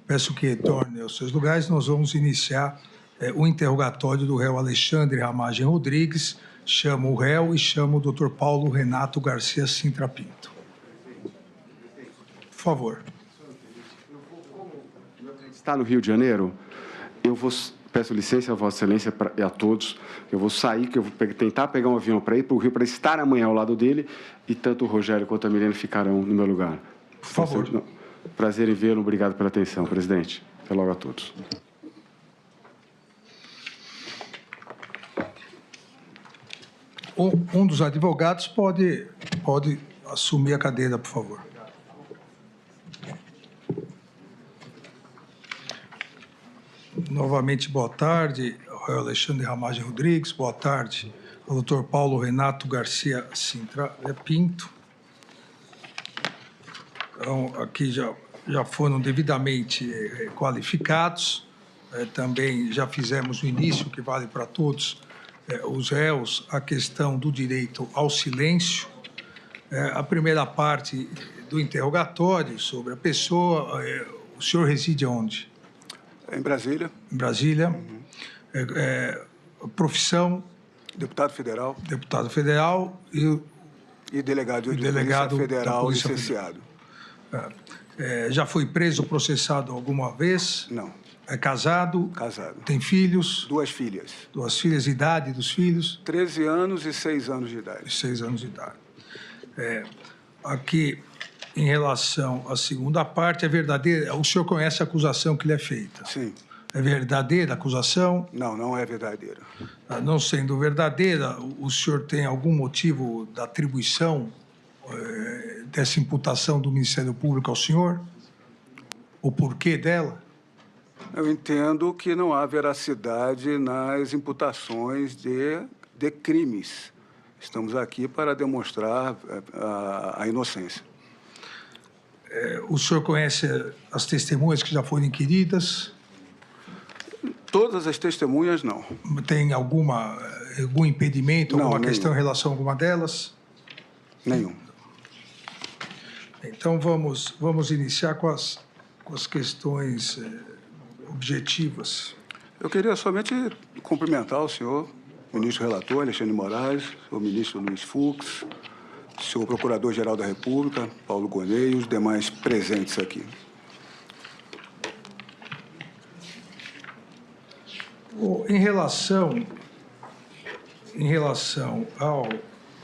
Peço que retornem aos seus lugares. Nós vamos iniciar o interrogatório do réu Alexandre Ramagem Rodrigues. Chamo o réu e chamo o Dr. Paulo Renato Garcia Sintra Pinto. Por favor. Está no Rio de Janeiro, peço licença a Vossa Excelência e a todos, eu vou sair, que eu vou tentar pegar um avião para ir para o Rio, para estar amanhã ao lado dele, e tanto o Rogério quanto a Milena ficarão no meu lugar. Por favor. Prazer em vê-lo, obrigado pela atenção, presidente. Até logo a todos. Um dos advogados pode assumir a cadeira, por favor. Novamente, boa tarde ao Alexandre Ramagem Rodrigues, boa tarde ao Dr. Paulo Renato Garcia Sintra Pinto. Então, aqui já foram devidamente qualificados. Também já fizemos no início, que vale para todos os réus, a questão do direito ao silêncio. A primeira parte do interrogatório sobre a pessoa, o senhor reside onde? Em Brasília. Em Brasília. Profissão? Deputado federal. Deputado federal e delegado de delegado Polícia Federal Polícia licenciado. Já foi preso ou processado alguma vez? Não. É casado? Casado. Tem filhos? 2 filhas. 2 filhas. Idade dos filhos? 13 anos e 6 anos de idade. 6 anos de idade. Aqui, em relação à segunda parte, é verdadeira? O senhor conhece a acusação que lhe é feita? Sim. É verdadeira a acusação? Não, não é verdadeira. Não sendo verdadeira, o senhor tem algum motivo da atribuição dessa imputação do Ministério Público ao senhor? O porquê dela? Eu entendo que não há veracidade nas imputações de crimes. Estamos aqui para demonstrar a inocência. O senhor conhece as testemunhas que já foram inquiridas? Todas as testemunhas, não. Tem algum impedimento, alguma questão em relação a alguma delas? Nenhum. Então, vamos iniciar com as questões objetivas. Eu queria somente cumprimentar o senhor, ministro relator Alexandre de Moraes, o ministro Luiz Fux, o senhor procurador-geral da República, Paulo Gonet, e os demais presentes aqui. Em relação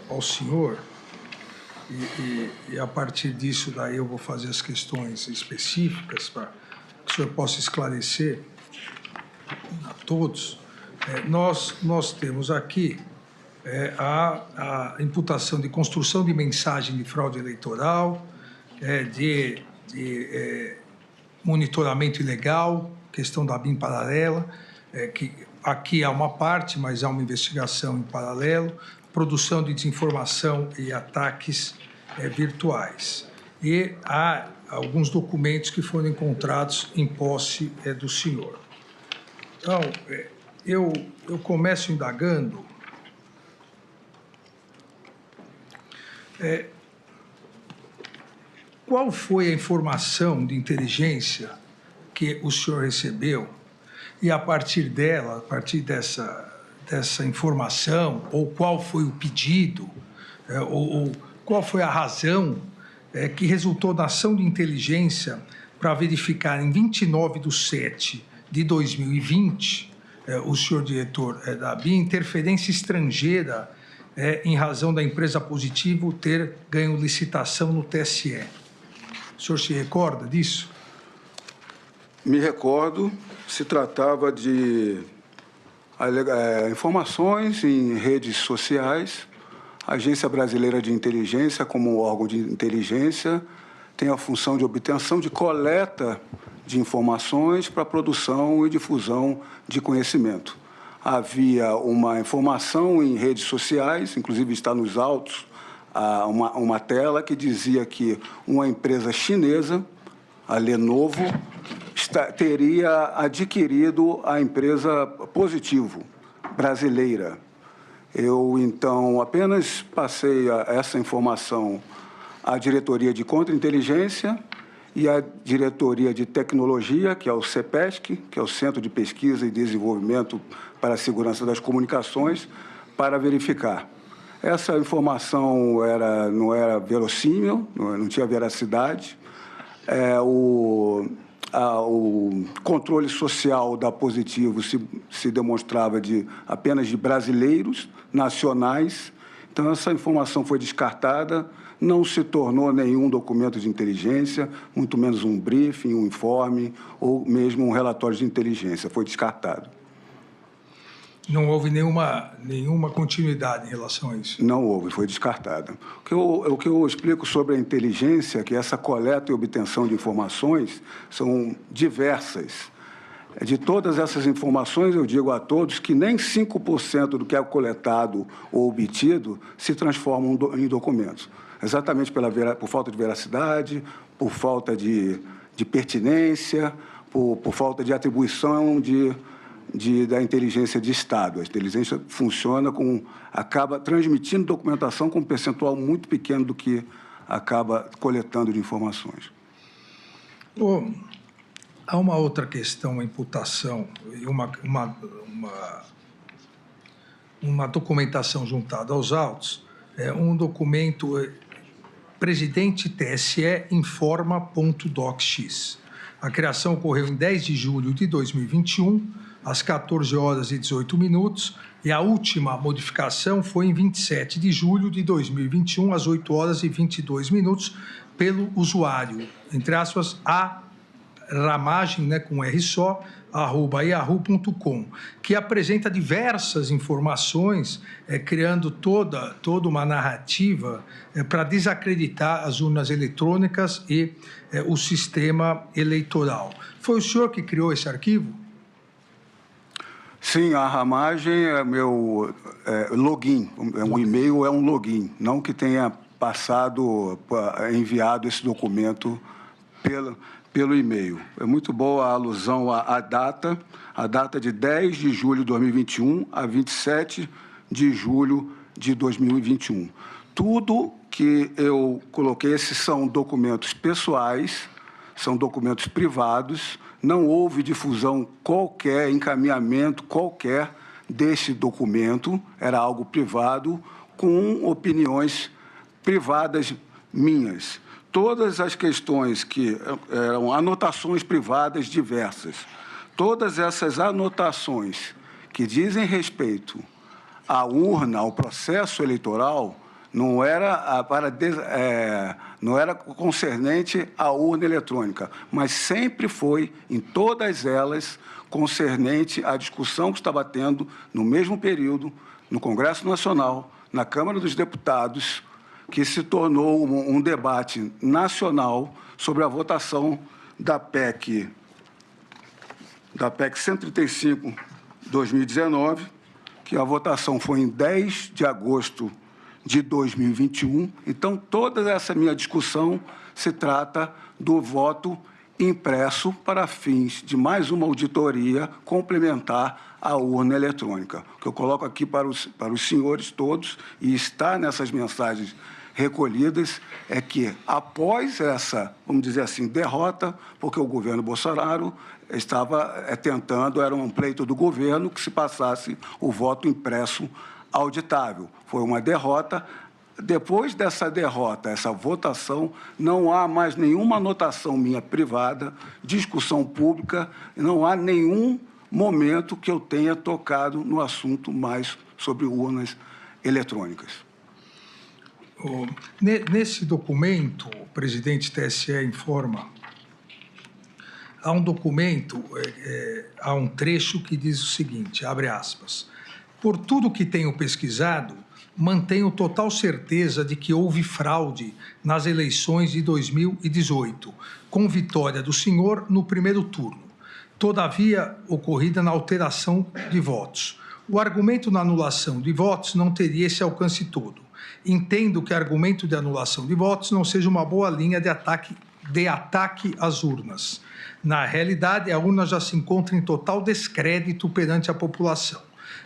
ao senhor, e a partir disso daí eu vou fazer as questões específicas para que o senhor possa esclarecer a todos, nós temos aqui a imputação de construção de mensagem de fraude eleitoral, de monitoramento ilegal, questão da BIM paralela, que aqui há uma parte, mas há uma investigação em paralelo, produção de desinformação e ataques virtuais. E há alguns documentos que foram encontrados em posse do senhor. Então, eu começo indagando qual foi a informação de inteligência que o senhor recebeu e, a partir dela, a partir dessa informação, ou qual foi o pedido, ou qual foi a razão que resultou da ação de inteligência para verificar em 29/7/2020, o senhor diretor da BIM, interferência estrangeira em razão da empresa Positivo ter ganho licitação no TSE. O senhor se recorda disso? Me recordo, se tratava de informações em redes sociais. A Agência Brasileira de Inteligência, como órgão de inteligência, tem a função de obtenção de coleta de informações para produção e difusão de conhecimento. Havia uma informação em redes sociais, inclusive está nos autos, uma tela que dizia que uma empresa chinesa, a Lenovo, teria adquirido a empresa Positivo, brasileira. Eu, então, apenas passei essa informação à diretoria de contra-inteligência e a Diretoria de Tecnologia, que é o CEPESC, que é o Centro de Pesquisa e Desenvolvimento para a Segurança das Comunicações, para verificar. Essa informação não era verossímil, não tinha veracidade. O controle social da Positivo se demonstrava apenas de brasileiros, nacionais. Então, essa informação foi descartada, não se tornou nenhum documento de inteligência, muito menos um briefing, um informe ou mesmo um relatório de inteligência. Foi descartado. Não houve nenhuma continuidade em relação a isso? Não houve, foi descartada. O que eu explico sobre a inteligência, que essa coleta e obtenção de informações são diversas. De todas essas informações, eu digo a todos que nem 5% do que é coletado ou obtido se transformam em documentos. Exatamente por falta de veracidade, por falta de pertinência, por falta de atribuição da inteligência de Estado. A inteligência funciona acaba transmitindo documentação com um percentual muito pequeno do que acaba coletando de informações. Há uma outra questão, a imputação e uma documentação juntada aos autos, um documento, presidente TSE informa.docx. A criação ocorreu em 10 de julho de 2021, às 14 horas e 18 minutos, e a última modificação foi em 27 de julho de 2021, às 8 horas e 22 minutos, pelo usuário, entre aspas, ramagem, com R só, @yahoo.com, que apresenta diversas informações, criando toda uma narrativa para desacreditar as urnas eletrônicas e o sistema eleitoral. Foi o senhor que criou esse arquivo? Sim, a ramagem é meu login, o e-mail é um login, não que tenha enviado esse documento pelo e-mail. É muito boa a alusão à data, de 10 de julho de 2021 a 27 de julho de 2021. Tudo que eu coloquei, esses são documentos pessoais, são documentos privados, não houve difusão qualquer, encaminhamento qualquer desse documento, era algo privado, com opiniões privadas minhas. Todas as questões que eram anotações privadas diversas, todas essas anotações que dizem respeito à urna, ao processo eleitoral, não era concernente à urna eletrônica, mas sempre foi, em todas elas, concernente à discussão que estava tendo no mesmo período, no Congresso Nacional, na Câmara dos Deputados, que se tornou um debate nacional sobre a votação da PEC 135/2019, que a votação foi em 10 de agosto de 2021. Então, toda essa minha discussão se trata do voto impresso para fins de mais uma auditoria complementar à urna eletrônica. O que eu coloco aqui para os senhores todos, e está nessas mensagens recolhidas, é que após essa, vamos dizer assim, derrota, porque o governo Bolsonaro estava tentando, era um pleito do governo, que se passasse o voto impresso auditável. Foi uma derrota. Depois dessa derrota, essa votação, não há mais nenhuma anotação minha privada, discussão pública, não há nenhum momento que eu tenha tocado no assunto mais sobre urnas eletrônicas. Nesse documento, o presidente TSE informa, há um documento, há um trecho que diz o seguinte, abre aspas, por tudo que tenho pesquisado, mantenho total certeza de que houve fraude nas eleições de 2018, com vitória do senhor no primeiro turno, todavia ocorrida na alteração de votos. O argumento na anulação de votos não teria esse alcance todo. Entendo que o argumento de anulação de votos não seja uma boa linha de ataque às urnas. Na realidade, a urna já se encontra em total descrédito perante a população.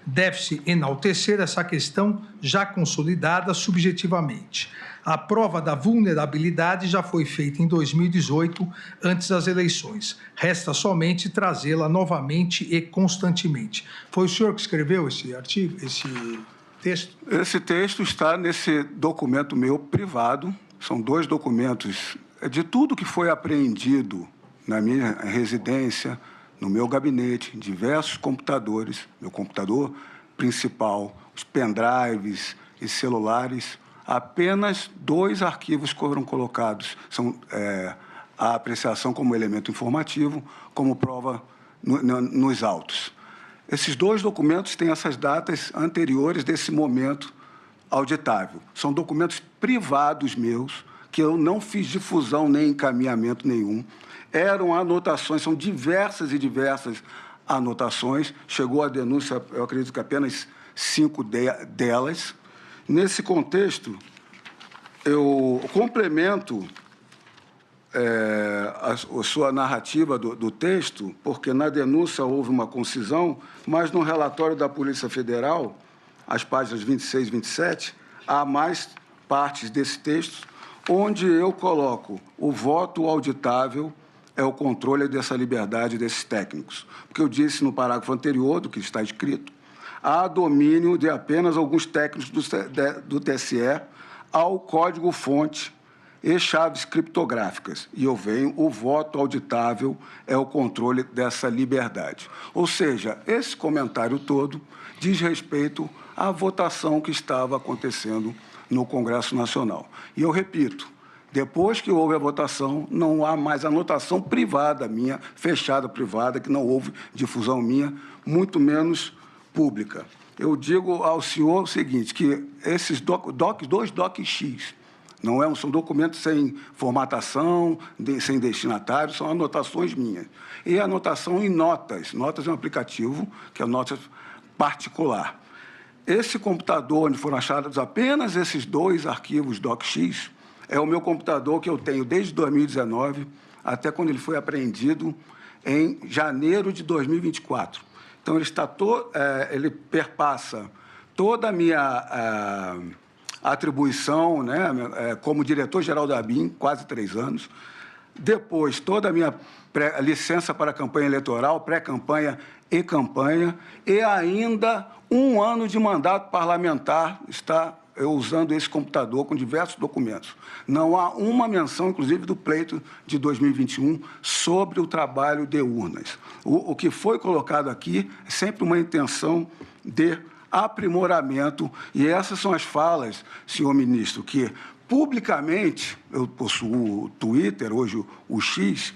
Deve-se enaltecer essa questão já consolidada subjetivamente. A prova da vulnerabilidade já foi feita em 2018, antes das eleições. Resta somente trazê-la novamente e constantemente. Foi o senhor que escreveu esse artigo, esse texto? Esse texto está nesse documento meu privado. São 2 documentos de tudo que foi apreendido na minha residência, no meu gabinete, diversos computadores, meu computador principal, os pendrives e celulares. Apenas 2 arquivos foram colocados. São a apreciação como elemento informativo, como prova nos autos. Esses 2 documentos têm essas datas anteriores desse momento auditável. São documentos privados meus, que eu não fiz difusão nem encaminhamento nenhum. Eram anotações, são diversas e diversas anotações. Chegou a denúncia, eu acredito que apenas 5 delas. Nesse contexto, eu complemento a sua narrativa do texto, porque na denúncia houve uma concisão, mas no relatório da Polícia Federal, as páginas 26 e 27, há mais partes desse texto, onde eu coloco o voto auditável é o controle dessa liberdade desses técnicos. Porque eu disse no parágrafo anterior do que está escrito, há domínio de apenas alguns técnicos do TSE ao código-fonte e chaves criptográficas. E eu venho, o voto auditável é o controle dessa liberdade. Ou seja, esse comentário todo diz respeito à votação que estava acontecendo no Congresso Nacional. E eu repito, depois que houve a votação, não há mais anotação privada minha, fechada privada, que não houve difusão minha, muito menos pública. Eu digo ao senhor o seguinte, que esses 2 DOC-X, são documentos sem formatação, sem destinatário, são anotações minhas. E anotação em notas. Notas é um aplicativo que é nota particular. Esse computador, onde foram achados apenas esses 2 arquivos DOC-X, é o meu computador que eu tenho desde 2019 até quando ele foi apreendido em janeiro de 2024. Então, ele perpassa toda a minha atribuição, né, como diretor-geral da ABIN, quase 3 anos. Depois, toda a minha licença para campanha eleitoral, pré-campanha e campanha, e ainda 1 ano de mandato parlamentar está eu usando esse computador com diversos documentos. Não há uma menção, inclusive, do pleito de 2021 sobre o trabalho de urnas. O que foi colocado aqui é sempre uma intenção de aprimoramento, e essas são as falas, senhor ministro, que publicamente, eu possuo o Twitter, hoje o X,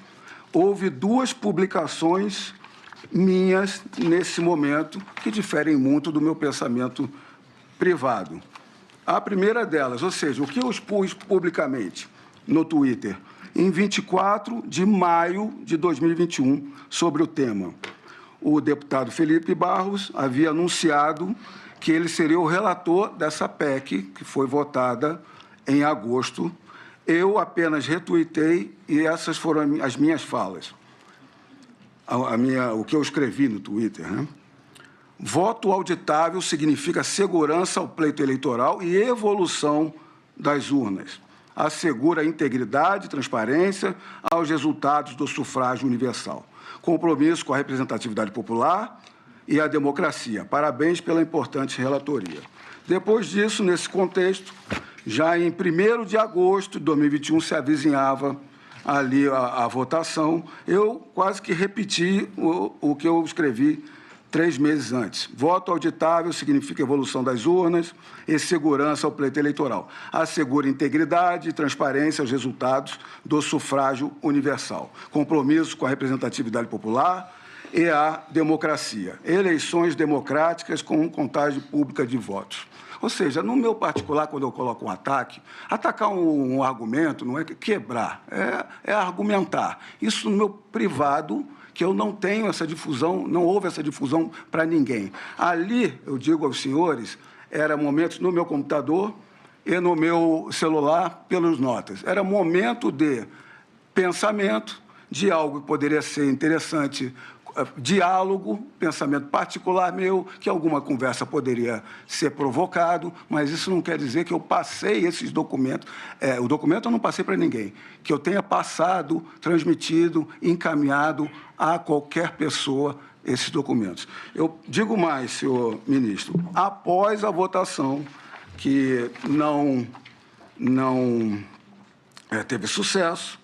houve 2 publicações minhas nesse momento que diferem muito do meu pensamento privado. A primeira delas, ou seja, o que eu expus publicamente no Twitter, em 24 de maio de 2021, sobre o tema. O deputado Felipe Barros havia anunciado que ele seria o relator dessa PEC, que foi votada em agosto. Eu apenas retuitei e essas foram as minhas falas. O que eu escrevi no Twitter, né? Voto auditável significa segurança ao pleito eleitoral e evolução das urnas. Assegura a integridade e transparência aos resultados do sufrágio universal. Compromisso com a representatividade popular e a democracia. Parabéns pela importante relatoria. Depois disso, nesse contexto, já em 1º de agosto de 2021, se avizinhava ali a votação, eu quase que repeti o que eu escrevi 3 meses antes. Voto auditável significa evolução das urnas e segurança ao pleito eleitoral. Assegura integridade e transparência aos resultados do sufrágio universal. Compromisso com a representatividade popular e a democracia. Eleições democráticas com contagem pública de votos. Ou seja, no meu particular, quando eu coloco um ataque, atacar um argumento não é quebrar, é argumentar. Isso no meu privado, que eu não tenho essa difusão, não houve essa difusão para ninguém. Ali, eu digo aos senhores, era momentos no meu computador e no meu celular pelas notas. Era momento de pensamento, de algo que poderia ser interessante diálogo, pensamento particular meu, que alguma conversa poderia ser provocado, mas isso não quer dizer que eu passei esses documentos. O documento eu não passei para ninguém, que eu tenha passado, transmitido, encaminhado a qualquer pessoa esses documentos. Eu digo mais, senhor ministro, após a votação, que não teve sucesso,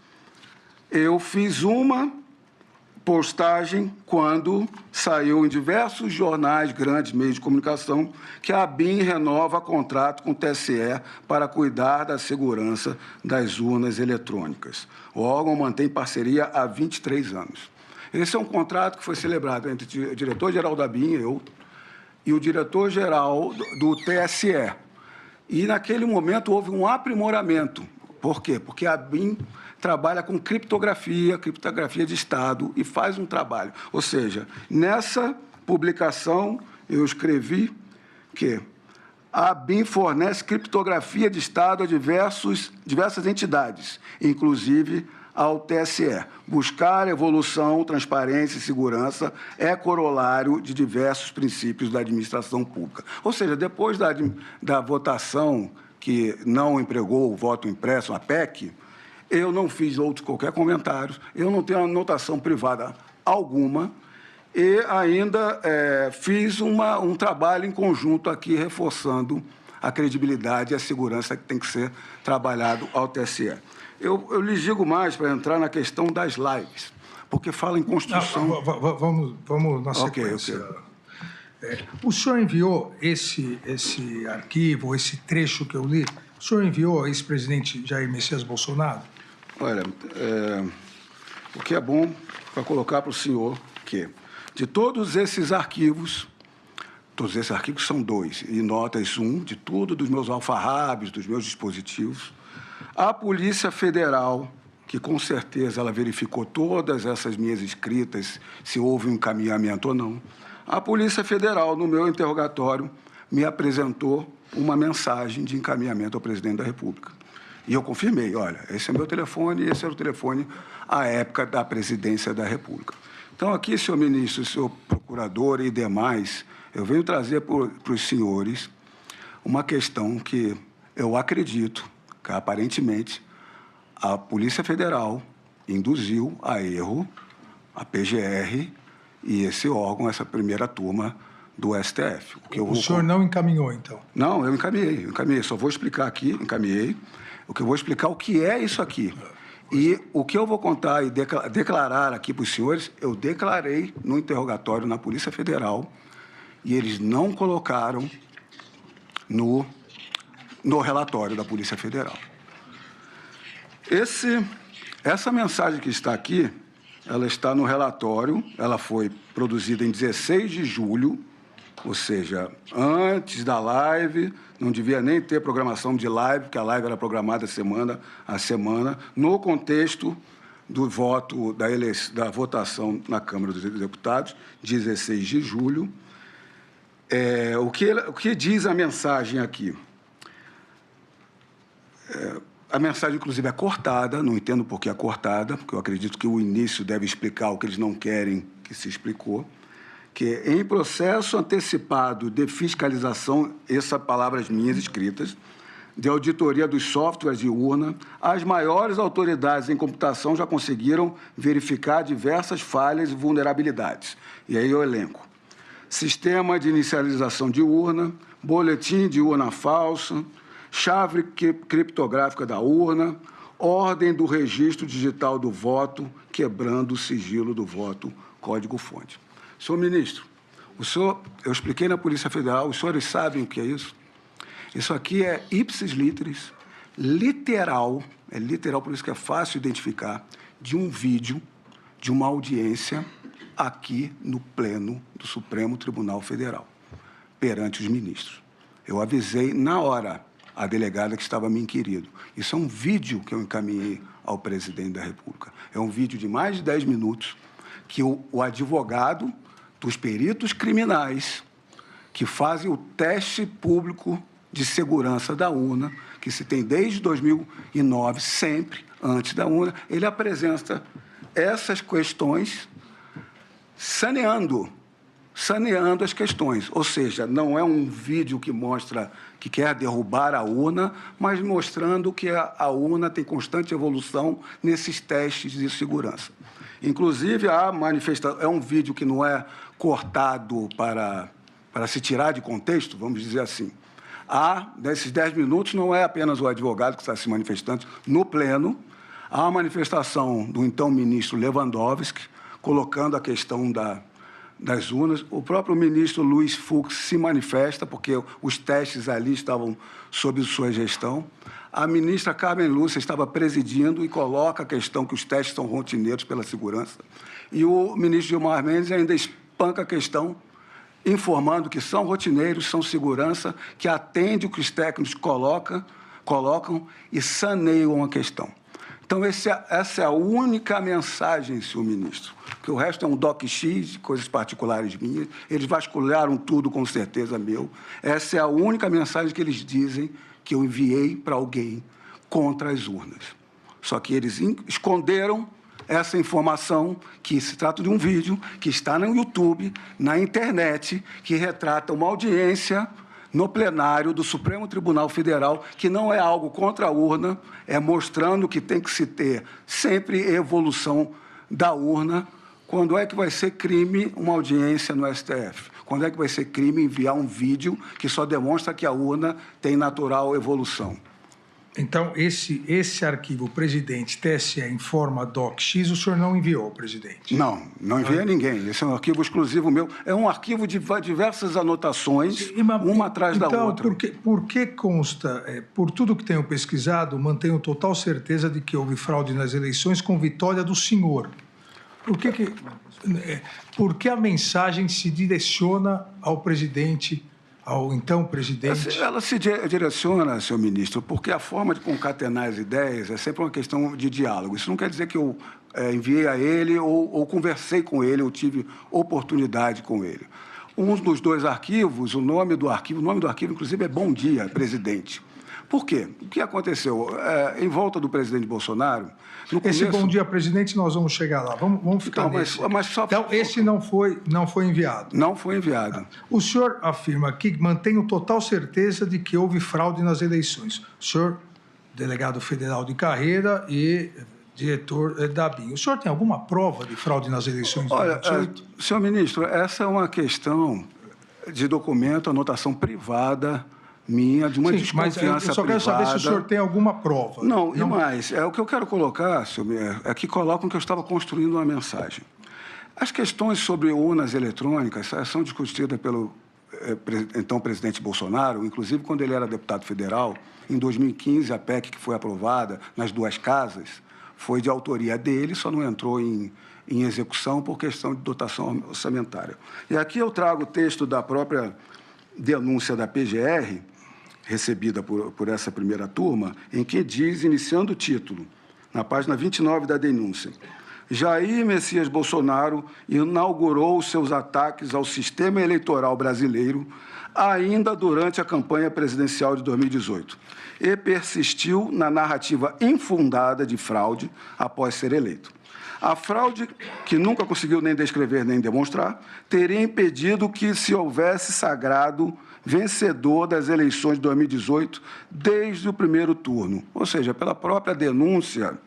eu fiz uma postagem quando saiu em diversos jornais, grandes meios de comunicação, que a ABIN renova contrato com o TSE para cuidar da segurança das urnas eletrônicas. O órgão mantém parceria há 23 anos. Esse é um contrato que foi celebrado entre o diretor-geral da ABIN, eu, e o diretor-geral do TSE. E, naquele momento, houve um aprimoramento. Por quê? Porque a ABIN trabalha com criptografia de Estado, e faz um trabalho. Ou seja, nessa publicação, eu escrevi que a ABIN fornece criptografia de Estado a diversas entidades, inclusive ao TSE. Buscar evolução, transparência e segurança é corolário de diversos princípios da administração pública. Ou seja, depois da votação que não empregou o voto impresso, a PEC, eu não fiz qualquer comentário, eu não tenho anotação privada alguma, e ainda fiz um trabalho em conjunto aqui, reforçando a credibilidade e a segurança que tem que ser trabalhado ao TSE. Eu lhes digo mais para entrar na questão das lives, porque fala em Constituição... Vamos na sequência. Okay. O senhor enviou esse arquivo, esse trecho que eu li, o senhor enviou ao ex-presidente Jair Messias Bolsonaro? Olha, o que é bom para colocar para o senhor que, de todos esses arquivos são 2, e notas 1, de tudo, dos meus alfarrábios, dos meus dispositivos, a Polícia Federal, que com certeza ela verificou todas essas minhas escritas, se houve um encaminhamento ou não, a Polícia Federal, no meu interrogatório, me apresentou uma mensagem de encaminhamento ao presidente da República. E eu confirmei, olha, esse é meu telefone e esse era o telefone à época da presidência da República. Então, aqui, senhor ministro, senhor procurador e demais, eu venho trazer para os senhores uma questão que eu acredito que, aparentemente, a Polícia Federal induziu a erro a PGR e esse órgão, essa primeira turma do STF. O senhor não encaminhou, então? Não, eu encaminhei. Só vou explicar aqui, encaminhei. O que eu vou explicar o que é isso aqui. E o que eu vou contar e declarar aqui para os senhores, eu declarei no interrogatório na Polícia Federal e eles não colocaram no relatório da Polícia Federal. Essa mensagem que está aqui, ela está no relatório, ela foi produzida em 16 de julho, ou seja, antes da live, não devia nem ter programação de live, porque a live era programada semana a semana, no contexto do voto, da votação na Câmara dos Deputados, 16 de julho. O que diz a mensagem aqui? A mensagem, inclusive, é cortada, não entendo por que é cortada, porque eu acredito que o início deve explicar o que eles não querem que se explicou, que em processo antecipado de fiscalização, essas palavras minhas escritas, de auditoria dos softwares de urna, as maiores autoridades em computação já conseguiram verificar diversas falhas e vulnerabilidades. E aí eu elenco. Sistema de inicialização de urna, boletim de urna falsa, chave criptográfica da urna, ordem do registro digital do voto, quebrando o sigilo do voto, código-fonte. Senhor ministro, eu expliquei na Polícia Federal, os senhores sabem o que é isso? Isso aqui é ipsis literis, literal, por isso que é fácil identificar, de um vídeo de uma audiência aqui no Pleno do Supremo Tribunal Federal, perante os ministros. Eu avisei na hora a delegada que estava me inquirindo. Isso é um vídeo que eu encaminhei ao presidente da República. É um vídeo de mais de 10 minutos que o advogado dos peritos criminais que fazem o teste público de segurança da urna, que se tem desde 2009, sempre antes da urna, ele apresenta essas questões saneando as questões. Ou seja, não é um vídeo que mostra que quer derrubar a urna, mas mostrando que a urna tem constante evolução nesses testes de segurança. Inclusive, a manifestação é um vídeo que não é cortado para se tirar de contexto, vamos dizer assim. Nesses 10 minutos, não é apenas o advogado que está se manifestando no pleno, há a manifestação do então ministro Lewandowski, colocando a questão das urnas. O próprio ministro Luiz Fux se manifesta, porque os testes ali estavam sob sua gestão. A ministra Carmen Lúcia estava presidindo e coloca a questão que os testes são rotineiros pela segurança. E o ministro Gilmar Mendes ainda espanca a questão, informando que são rotineiros, são segurança, que atende o que os técnicos colocam e saneiam a questão. Então, essa é a única mensagem, senhor ministro, porque o resto é um doc-x de coisas particulares minhas, eles vasculharam tudo, com certeza, meu. Essa é a única mensagem que eles dizem que eu enviei para alguém contra as urnas. Só que eles esconderam essa informação, que se trata de um vídeo que está no YouTube, na internet, que retrata uma audiência no plenário do Supremo Tribunal Federal, que não é algo contra a urna, é mostrando que tem que se ter sempre evolução da urna. Quando é que vai ser crime uma audiência no STF? Quando é que vai ser crime enviar um vídeo que só demonstra que a urna tem natural evolução? Então, esse arquivo, presidente, TSE em forma DOC-X, o senhor não enviou, presidente? Não enviei a ninguém. Esse é um arquivo exclusivo meu. É um arquivo de diversas anotações, uma atrás da outra. Então, por que consta, por tudo que tenho pesquisado, mantenho total certeza de que houve fraude nas eleições com vitória do senhor? Por que a mensagem se direciona ao presidente, ao então presidente? Ela se direciona, senhor ministro, porque a forma de concatenar as ideias é sempre uma questão de diálogo. Isso não quer dizer que eu enviei a ele ou conversei com ele, ou tive oportunidade com ele. Um dos dois arquivos, o nome do arquivo, inclusive, é Bom Dia, Presidente. Por quê? O que aconteceu? Em volta do presidente Bolsonaro... Esse Bom Dia, Presidente, nós vamos chegar lá. Vamos ficar nesse. Então, esse não foi enviado? Não foi enviado. O senhor afirma que mantém total certeza de que houve fraude nas eleições. O senhor, delegado federal de carreira e diretor da BIM. O senhor tem alguma prova de fraude nas eleições de 2018? Senhor ministro, essa é uma questão de documento, anotação privada minha, de uma desconfiança privada. Mas eu só quero saber se o senhor tem alguma prova. Não, e mais, o que eu quero colocar, senhor, é que colocam que eu estava construindo uma mensagem. As questões sobre urnas eletrônicas são discutidas pelo então presidente Bolsonaro, inclusive quando ele era deputado federal. Em 2015, a PEC que foi aprovada nas duas casas foi de autoria dele, só não entrou em execução por questão de dotação orçamentária. E aqui eu trago o texto da própria denúncia da PGR, recebida por essa primeira turma, em que diz, iniciando o título, na página 29 da denúncia: Jair Messias Bolsonaro inaugurou seus ataques ao sistema eleitoral brasileiro ainda durante a campanha presidencial de 2018 e persistiu na narrativa infundada de fraude após ser eleito. A fraude, que nunca conseguiu nem descrever nem demonstrar, teria impedido que se houvesse sagrado vencedor das eleições de 2018 desde o primeiro turno. Ou seja, pela própria denúncia,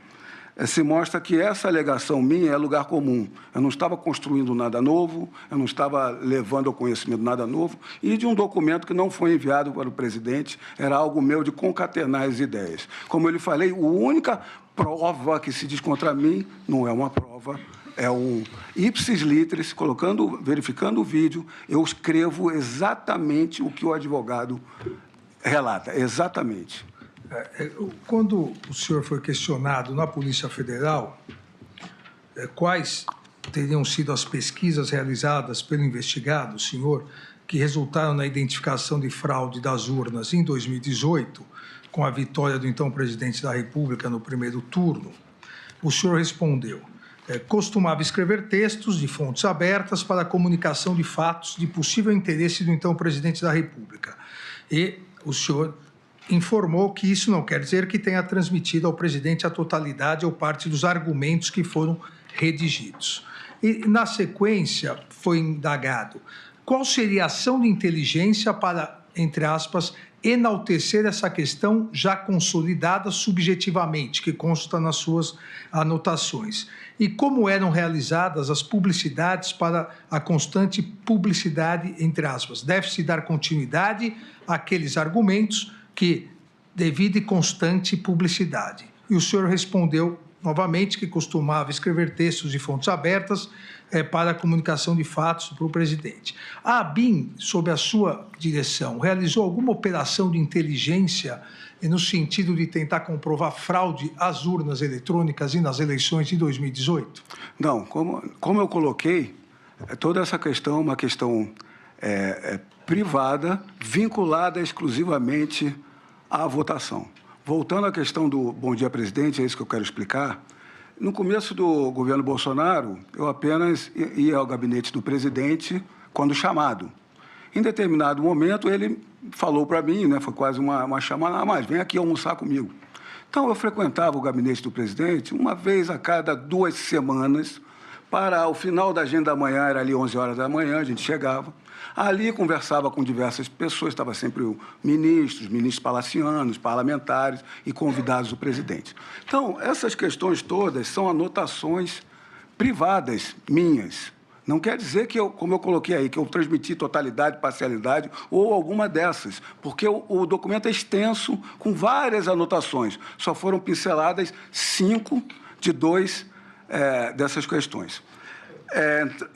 se mostra que essa alegação minha é lugar comum. Eu não estava construindo nada novo, eu não estava levando ao conhecimento nada novo, e de um documento que não foi enviado para o presidente, era algo meu de concatenar as ideias. Como eu lhe falei, a única prova que se diz contra mim não é uma prova, é um ipsis literis, verificando o vídeo, eu escrevo exatamente o que o advogado relata, exatamente. Quando o senhor foi questionado na Polícia Federal, quais teriam sido as pesquisas realizadas pelo investigado, senhor, que resultaram na identificação de fraude das urnas em 2018, com a vitória do então presidente da República no primeiro turno? O senhor respondeu: costumava escrever textos de fontes abertas para a comunicação de fatos de possível interesse do então presidente da República. E o senhor informou que isso não quer dizer que tenha transmitido ao presidente a totalidade ou parte dos argumentos que foram redigidos. E, na sequência, foi indagado qual seria a ação de inteligência para, entre aspas, enaltecer essa questão já consolidada subjetivamente, que consta nas suas anotações. E como eram realizadas as publicidades para a constante publicidade, entre aspas. Deve-se dar continuidade àqueles argumentos que devida e constante publicidade. E o senhor respondeu novamente que costumava escrever textos de fontes abertas para a comunicação de fatos para o presidente. A ABIN, sob a sua direção, realizou alguma operação de inteligência no sentido de tentar comprovar fraude às urnas eletrônicas e nas eleições de 2018? Não, como eu coloquei, toda essa questão é uma questão privada, vinculada exclusivamente à votação. Voltando à questão do Bom Dia Presidente, é isso que eu quero explicar. No começo do governo Bolsonaro, eu apenas ia ao gabinete do presidente quando chamado. Em determinado momento, ele falou para mim, né, foi quase uma chamada, mas vem aqui almoçar comigo. Então, eu frequentava o gabinete do presidente uma vez a cada 2 semanas, para o final da agenda da manhã, era ali 11 horas da manhã, a gente chegava. Ali conversava com diversas pessoas, estava sempre ministros palacianos, parlamentares e convidados do presidente. Então, essas questões todas são anotações privadas minhas. Não quer dizer que, como eu coloquei aí, que eu transmiti totalidade, parcialidade ou alguma dessas, porque o documento é extenso, com várias anotações. Só foram pinceladas 5 de 2 dessas questões.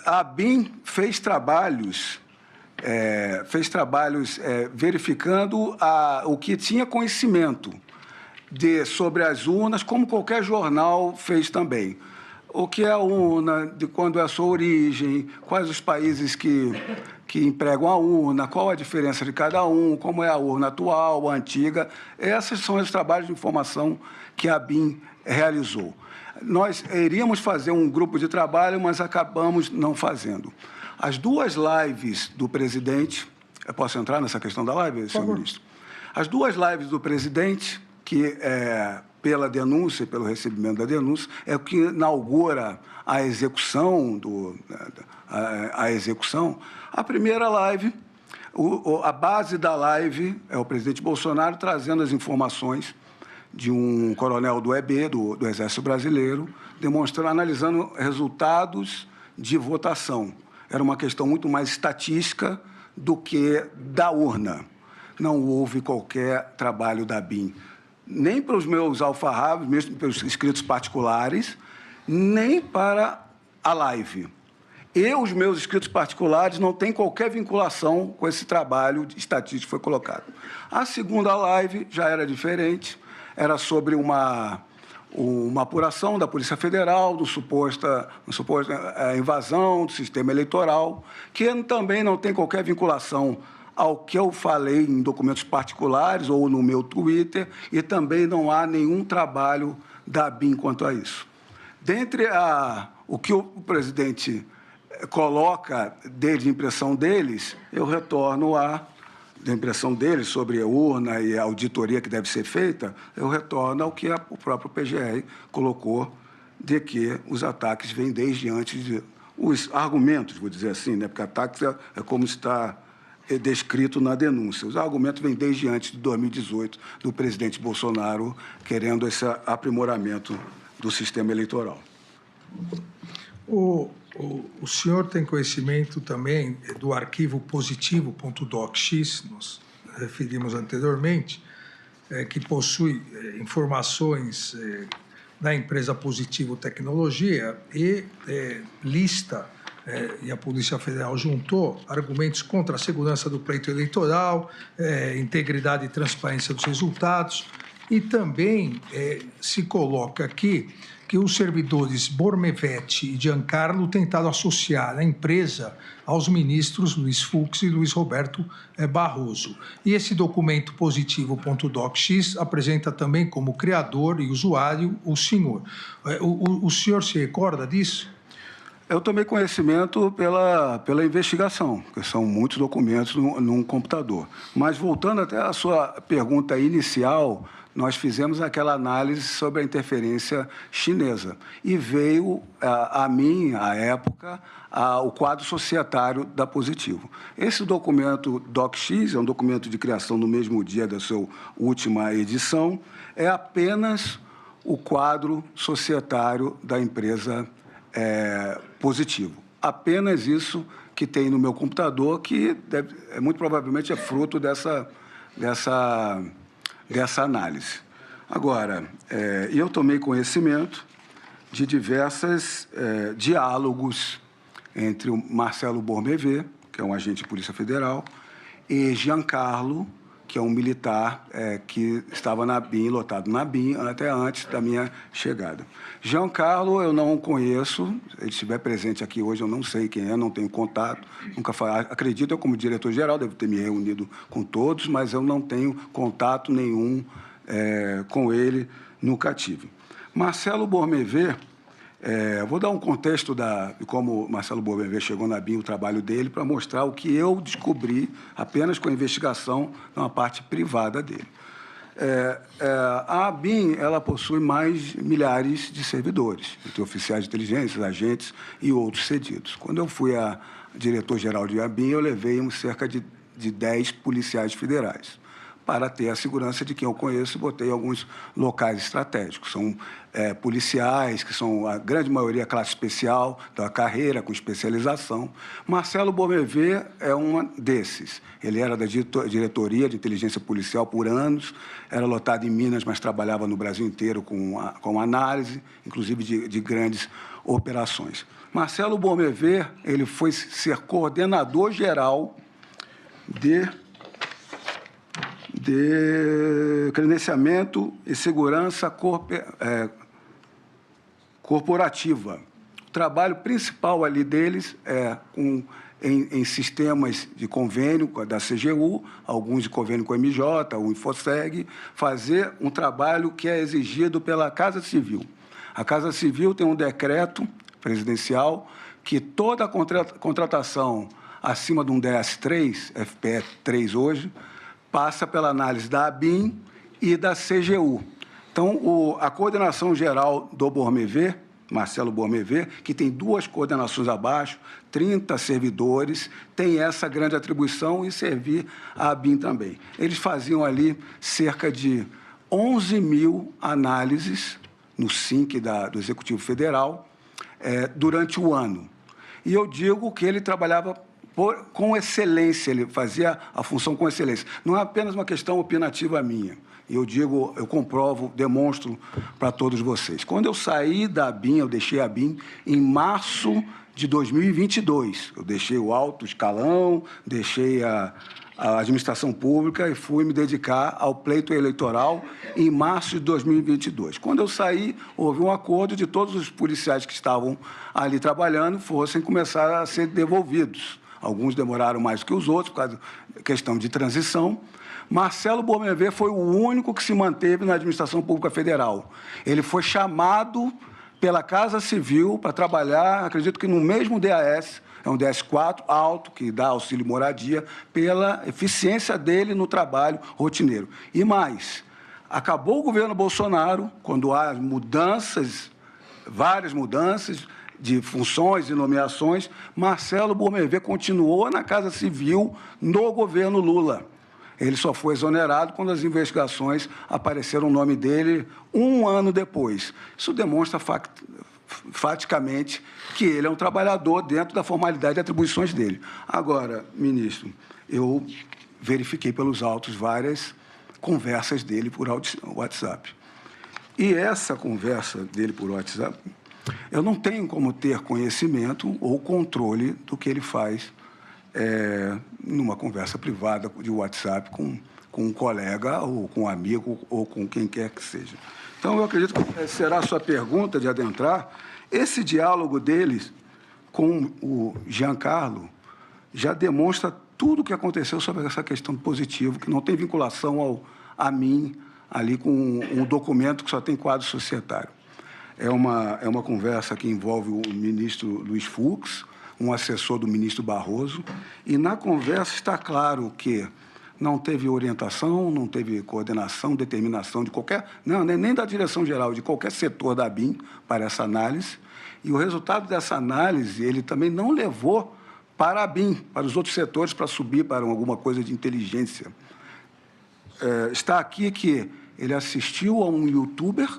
A ABIN fez trabalhos verificando o que tinha conhecimento sobre as urnas, como qualquer jornal fez também. O que é a urna, de quando é a sua origem, quais os países que empregam a urna, qual a diferença de cada um, como é a urna atual, a antiga. Esses são os trabalhos de informação que a ABIN realizou. Nós iríamos fazer um grupo de trabalho, mas acabamos não fazendo. As 2 lives do presidente... Eu posso entrar nessa questão da live, senhor ministro? As 2 lives do presidente, que pela denúncia, pelo recebimento da denúncia, é o que inaugura a execução. A primeira live, a base da live é o presidente Bolsonaro trazendo as informações de um coronel do EB, do Exército Brasileiro, analisando resultados de votação. Era uma questão muito mais estatística do que da urna. Não houve qualquer trabalho da ABIN, nem para os meus alfarrábios, mesmo para os inscritos particulares, nem para a live. Os meus inscritos particulares não têm qualquer vinculação com esse trabalho estatístico que foi colocado. A segunda live já era diferente, era sobre uma apuração da Polícia Federal, uma suposta invasão do sistema eleitoral, que também não tem qualquer vinculação ao que eu falei em documentos particulares ou no meu Twitter, e também não há nenhum trabalho da ABIN quanto a isso. Dentre o que o presidente coloca desde a impressão deles, eu retorno da impressão deles sobre a urna e a auditoria que deve ser feita, eu retorno ao que o próprio PGR colocou, de que os ataques vêm desde antes de... Os argumentos, vou dizer assim, né? Porque ataques é como está descrito na denúncia. Os argumentos vêm desde antes de 2018, do presidente Bolsonaro querendo esse aprimoramento do sistema eleitoral. O senhor tem conhecimento também do arquivo positivo.docx, nós referimos anteriormente, que possui informações da empresa Positivo Tecnologia e lista, e a Polícia Federal juntou, argumentos contra a segurança do pleito eleitoral, integridade e transparência dos resultados, e também se coloca aqui que os servidores Bormevete e Giancarlo tentaram associar a empresa aos ministros Luiz Fux e Luiz Roberto Barroso. E esse documento positivo.docx apresenta também como criador e usuário o senhor. O senhor se recorda disso? Eu tomei conhecimento pela investigação, que são muitos documentos num computador. Mas, voltando até à sua pergunta inicial nós fizemos aquela análise sobre a interferência chinesa. E veio a mim, à época, o quadro societário da Positivo. Esse documento DocX, é um documento de criação no mesmo dia da sua última edição, é apenas o quadro societário da empresa Positivo. Apenas isso que tem no meu computador, que muito provavelmente é fruto dessa análise. Agora, eu tomei conhecimento de diversos diálogos entre o Marcelo Bormevé, que é um agente de Polícia Federal, e Giancarlo, que é um militar que estava na BIM, lotado na BIM, até antes da minha chegada. Giancarlo, eu não conheço, se ele estiver presente aqui hoje, eu não sei quem é, não tenho contato, nunca falei, acredito, eu como diretor-geral, devo ter me reunido com todos, mas eu não tenho contato nenhum com ele, nunca tive. Marcelo Bormevé, vou dar um contexto de como Marcelo Bormevé chegou na BIM, o trabalho dele, para mostrar o que eu descobri apenas com a investigação numa parte privada dele. A BIM ela possui mais milhares de servidores, entre oficiais de inteligência, agentes e outros cedidos. Quando eu fui a diretor-geral de ABIM, eu levei cerca de 10 policiais federais, para ter a segurança de quem eu conheço, botei alguns locais estratégicos. São policiais, que são, a grande maioria, classe especial, da carreira, com especialização. Marcelo Bormevé é um desses. Ele era da diretoria de inteligência policial por anos, era lotado em Minas, mas trabalhava no Brasil inteiro com análise, inclusive de grandes operações. Marcelo Bormevé, ele foi ser coordenador geral de credenciamento e segurança corporativa. O trabalho principal ali deles é em sistemas de convênio da CGU, alguns de convênio com a MJ, o Infoseg, fazer um trabalho que é exigido pela Casa Civil. A Casa Civil tem um decreto presidencial que toda a contratação acima de um DS3, FPE 3 hoje, passa pela análise da ABIM e da CGU. Então, a coordenação geral do Bormevé, Marcelo Bormevé, que tem 2 coordenações abaixo, 30 servidores, tem essa grande atribuição e servir a ABIM também. Eles faziam ali cerca de 11 mil análises no SINC do Executivo Federal durante o ano. E eu digo que ele trabalhava com excelência, ele fazia a função com excelência. Não é apenas uma questão opinativa minha. Eu digo, eu comprovo, demonstro para todos vocês. Quando eu saí da ABIM, eu deixei a ABIM em março de 2022. Eu deixei o alto escalão, deixei a administração pública e fui me dedicar ao pleito eleitoral em março de 2022. Quando eu saí, houve um acordo de todos os policiais que estavam ali trabalhando fossem começar a ser devolvidos. Alguns demoraram mais que os outros, por causa da questão de transição. Marcelo Bormevé foi o único que se manteve na administração pública federal. Ele foi chamado pela Casa Civil para trabalhar, acredito que no mesmo DAS, é um DS4 alto, que dá auxílio moradia, pela eficiência dele no trabalho rotineiro. E mais, acabou o governo Bolsonaro, quando há mudanças, várias mudanças, de funções e nomeações, Marcelo Bormevé continuou na Casa Civil no governo Lula. Ele só foi exonerado quando as investigações apareceram o nome dele 1 ano depois. Isso demonstra faticamente que ele é um trabalhador dentro da formalidade de atribuições dele. Agora, ministro, eu verifiquei pelos autos várias conversas dele por WhatsApp. E essa conversa dele por WhatsApp, eu não tenho como ter conhecimento ou controle do que ele faz numa conversa privada de WhatsApp com um colega ou com um amigo ou com quem quer que seja. Então, eu acredito que será a sua pergunta de adentrar. Esse diálogo deles com o Giancarlo já demonstra tudo o que aconteceu sobre essa questão do positivo, que não tem vinculação a mim, ali com um documento que só tem quadro societário. É uma conversa que envolve o ministro Luiz Fux, um assessor do ministro Barroso, e na conversa está claro que não teve orientação, não teve coordenação, determinação de qualquer... Não, nem da direção-geral, de qualquer setor da ABIN para essa análise. E o resultado dessa análise, ele também não levou para a ABIN, para os outros setores, para subir para alguma coisa de inteligência. Está aqui que ele assistiu a um youtuber,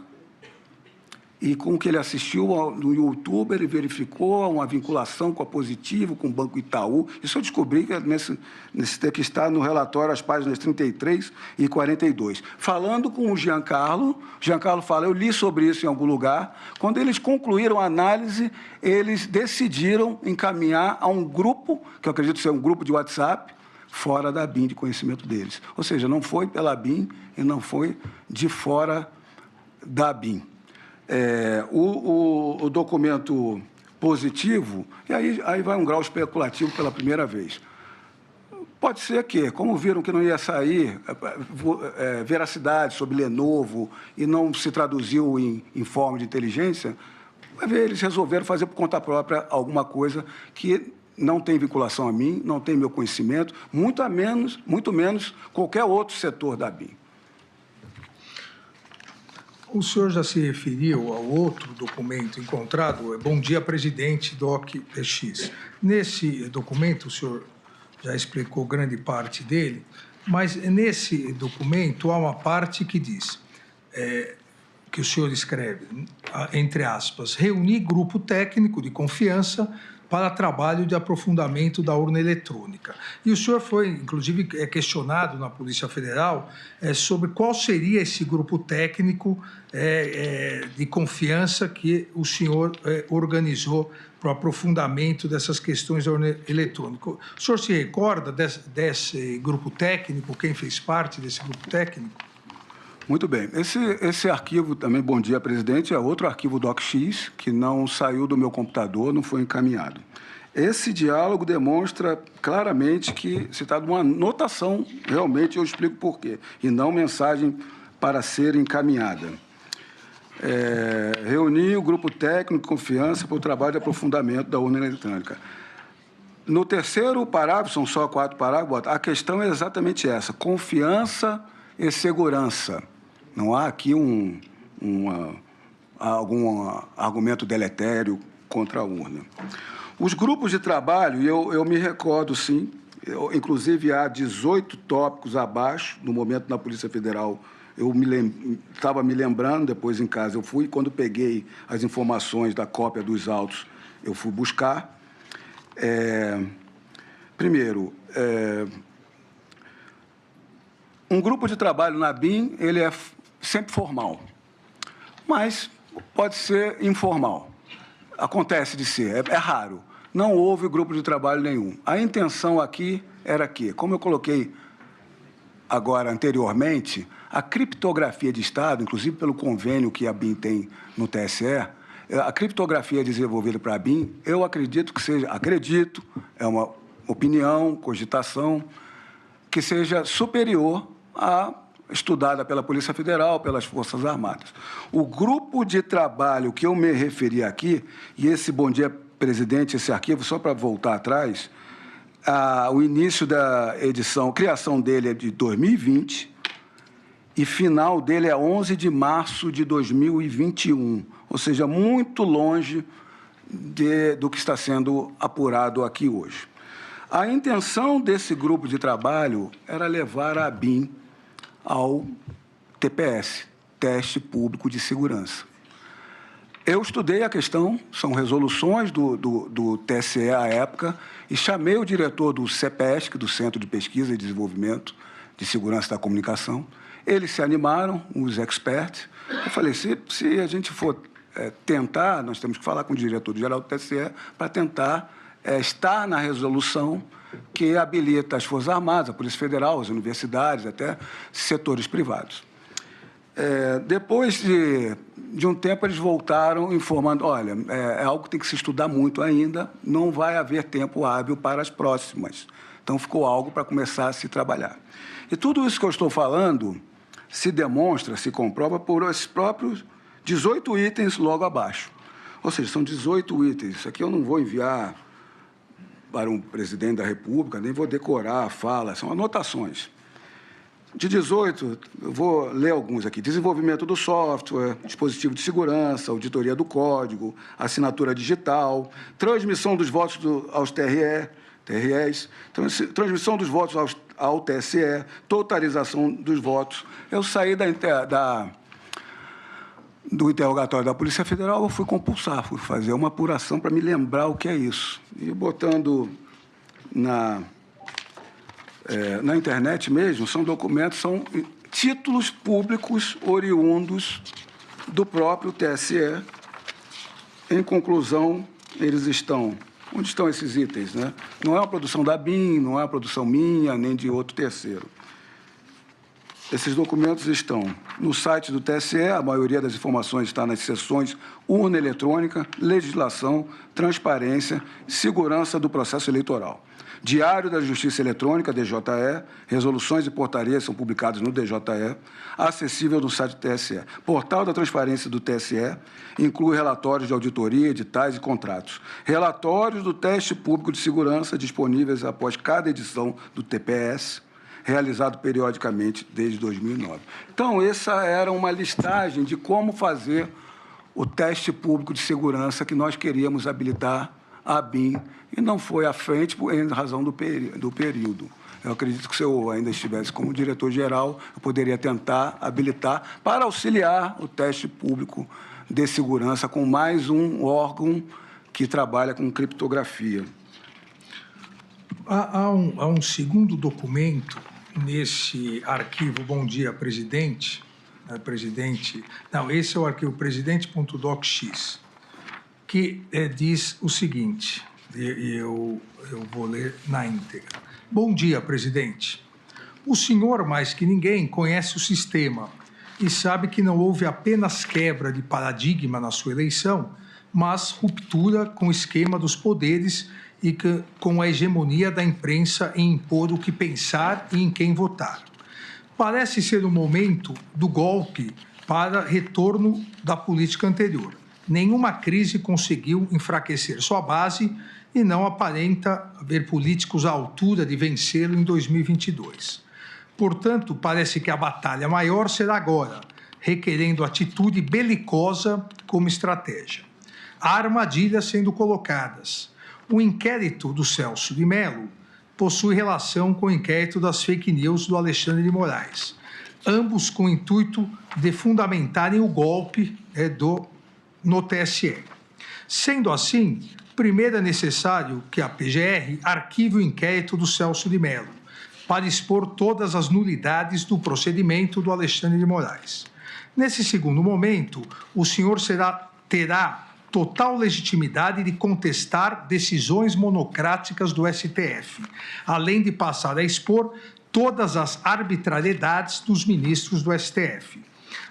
e com o que ele assistiu no youtuber, ele verificou uma vinculação com a Positivo, com o Banco Itaú. Isso eu descobri que que está no relatório, as páginas 33 e 42. Falando com o Giancarlo fala, eu li sobre isso em algum lugar. Quando eles concluíram a análise, eles decidiram encaminhar a um grupo, que eu acredito ser um grupo de WhatsApp, fora da ABIN, de conhecimento deles. Ou seja, não foi pela ABIN e não foi de fora da ABIN. O documento positivo, e aí vai um grau especulativo pela primeira vez. Pode ser que, como viram que não ia sair veracidade sobre Lenovo e não se traduziu em forma de inteligência, eles resolveram fazer por conta própria alguma coisa que não tem vinculação a mim, não tem meu conhecimento, muito menos qualquer outro setor da ABIN. O senhor já se referiu ao outro documento encontrado, Bom Dia Presidente, DOC-PX. Nesse documento, o senhor já explicou grande parte dele, mas nesse documento há uma parte que diz, que o senhor escreve, entre aspas, reunir grupo técnico de confiança para trabalho de aprofundamento da urna eletrônica. E o senhor foi, inclusive, questionado na Polícia Federal sobre qual seria esse grupo técnico de confiança que o senhor organizou para o aprofundamento dessas questões da urna eletrônica. O senhor se recorda desse grupo técnico? Quem fez parte desse grupo técnico? Muito bem. Esse arquivo também, Bom Dia Presidente, é outro arquivo DocX, que não saiu do meu computador, não foi encaminhado. Esse diálogo demonstra claramente que se trata de uma anotação, realmente eu explico por quê, e não mensagem para ser encaminhada. Reunir o grupo técnico de confiança para o trabalho de aprofundamento da urna eletrônica. No terceiro parágrafo, são só 4 parágrafos, a questão é exatamente essa, confiança e segurança. Não há aqui algum argumento deletério contra a urna. Os grupos de trabalho, eu me recordo, sim, inclusive há 18 tópicos abaixo, no momento na Polícia Federal, eu estava me lembrando, depois em casa eu fui, quando peguei as informações da cópia dos autos, eu fui buscar. Primeiro, um grupo de trabalho na ABIN, ele é sempre formal, mas pode ser informal. Acontece de ser, é raro. Não houve grupo de trabalho nenhum. A intenção aqui era que, como eu coloquei agora anteriormente, a criptografia de Estado, inclusive pelo convênio que a ABIN tem no TSE, a criptografia desenvolvida para a ABIN, eu acredito que seja, é uma opinião, cogitação, que seja superior à estudada pela Polícia Federal, pelas Forças Armadas. O grupo de trabalho que eu me referi aqui, e esse Bom Dia Presidente, esse arquivo, só para voltar atrás, o início da edição, a criação dele é de 2020 e final dele é 11 de março de 2021, ou seja, muito longe do que está sendo apurado aqui hoje. A intenção desse grupo de trabalho era levar a ABIN ao TPS, Teste Público de Segurança. Eu estudei a questão, são resoluções do TSE à época, e chamei o diretor do CEPESC, do Centro de Pesquisa e Desenvolvimento de Segurança da Comunicação. Eles se animaram, os experts. Eu falei, se a gente for tentar, nós temos que falar com o diretor-geral do TSE para tentar estar na resolução que habilita as Forças Armadas, a Polícia Federal, as universidades, até setores privados. Depois de um tempo, eles voltaram informando, olha, é algo que tem que se estudar muito ainda, não vai haver tempo hábil para as próximas. Então, ficou algo para começar a se trabalhar. E tudo isso que eu estou falando se demonstra, se comprova por esses próprios 18 itens logo abaixo. Ou seja, são 18 itens. Isso aqui eu não vou enviar para um presidente da República, nem vou decorar a fala, são anotações. De 18, eu vou ler alguns aqui. Desenvolvimento do software, dispositivo de segurança, auditoria do código, assinatura digital, transmissão dos votos aos TREs, transmissão dos votos ao TSE, totalização dos votos. Eu saí do interrogatório da Polícia Federal, eu fui compulsar, fui fazer uma apuração para me lembrar o que é isso. E botando na internet mesmo, são documentos, são títulos públicos oriundos do próprio TSE. Em conclusão, eles estão... Onde estão esses itens, né? Não é uma produção da BIM, não é uma produção minha, nem de outro terceiro. Esses documentos estão no site do TSE, a maioria das informações está nas seções urna eletrônica, legislação, transparência, segurança do processo eleitoral. Diário da Justiça Eletrônica, DJE, resoluções e portarias são publicadas no DJE, acessível no site do TSE. Portal da Transparência do TSE inclui relatórios de auditoria, editais e contratos. Relatórios do teste público de segurança disponíveis após cada edição do TPS, realizado periodicamente desde 2009. Então, essa era uma listagem de como fazer o teste público de segurança que nós queríamos habilitar a BIM, e não foi à frente em razão do período. Eu acredito que se eu ainda estivesse como diretor-geral, eu poderia tentar habilitar para auxiliar o teste público de segurança com mais um órgão que trabalha com criptografia. Há um segundo documento nesse arquivo Bom Dia, Presidente. Não, esse é o arquivo presidente.docx, que diz o seguinte, e eu vou ler na íntegra. Bom dia, presidente. O senhor, mais que ninguém, conhece o sistema e sabe que não houve apenas quebra de paradigma na sua eleição, mas ruptura com o esquema dos poderes e com a hegemonia da imprensa em impor o que pensar e em quem votar. Parece ser o momento do golpe para retorno da política anterior. Nenhuma crise conseguiu enfraquecer sua base e não aparenta haver políticos à altura de vencê-lo em 2022. Portanto, parece que a batalha maior será agora, requerendo atitude belicosa como estratégia. Há armadilhas sendo colocadas. O inquérito do Celso de Mello possui relação com o inquérito das fake news do Alexandre de Moraes, ambos com o intuito de fundamentarem o golpe no TSE. Sendo assim, primeiro é necessário que a PGR arquive o inquérito do Celso de Mello, para expor todas as nulidades do procedimento do Alexandre de Moraes. Nesse segundo momento, o senhor terá total legitimidade de contestar decisões monocráticas do STF, além de passar a expor todas as arbitrariedades dos ministros do STF,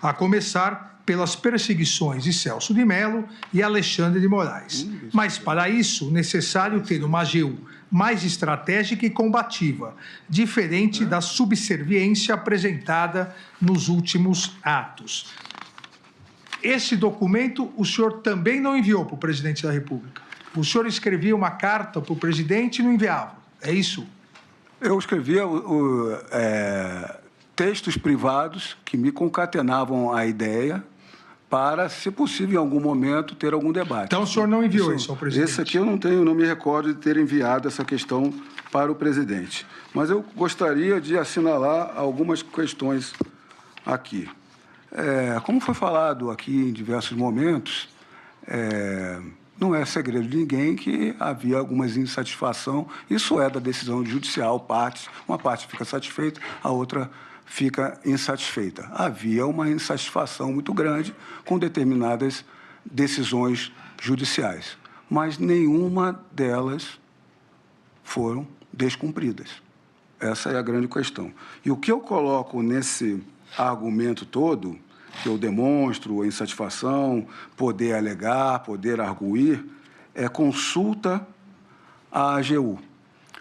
a começar pelas perseguições de Celso de Mello e Alexandre de Moraes. Mas, para isso, necessário ter uma AGU mais estratégica e combativa, diferente da subserviência apresentada nos últimos atos. Esse documento o senhor também não enviou para o presidente da República. O senhor escrevia uma carta para o presidente e não enviava. É isso? Eu escrevia textos privados que me concatenavam a ideia para, se possível, em algum momento, ter algum debate. Então, o senhor não enviou isso ao presidente? Esse aqui eu não me recordo de ter enviado essa questão para o presidente. Mas eu gostaria de assinalar algumas questões aqui. Como foi falado aqui em diversos momentos, não é segredo de ninguém que havia algumas insatisfação. Isso é da decisão judicial, uma parte fica satisfeita, a outra fica insatisfeita. Havia uma insatisfação muito grande com determinadas decisões judiciais, mas nenhuma delas foram descumpridas. Essa é a grande questão. E o que eu coloco nesse argumento todo, que eu demonstro a insatisfação, poder alegar, poder arguir, é consulta à AGU.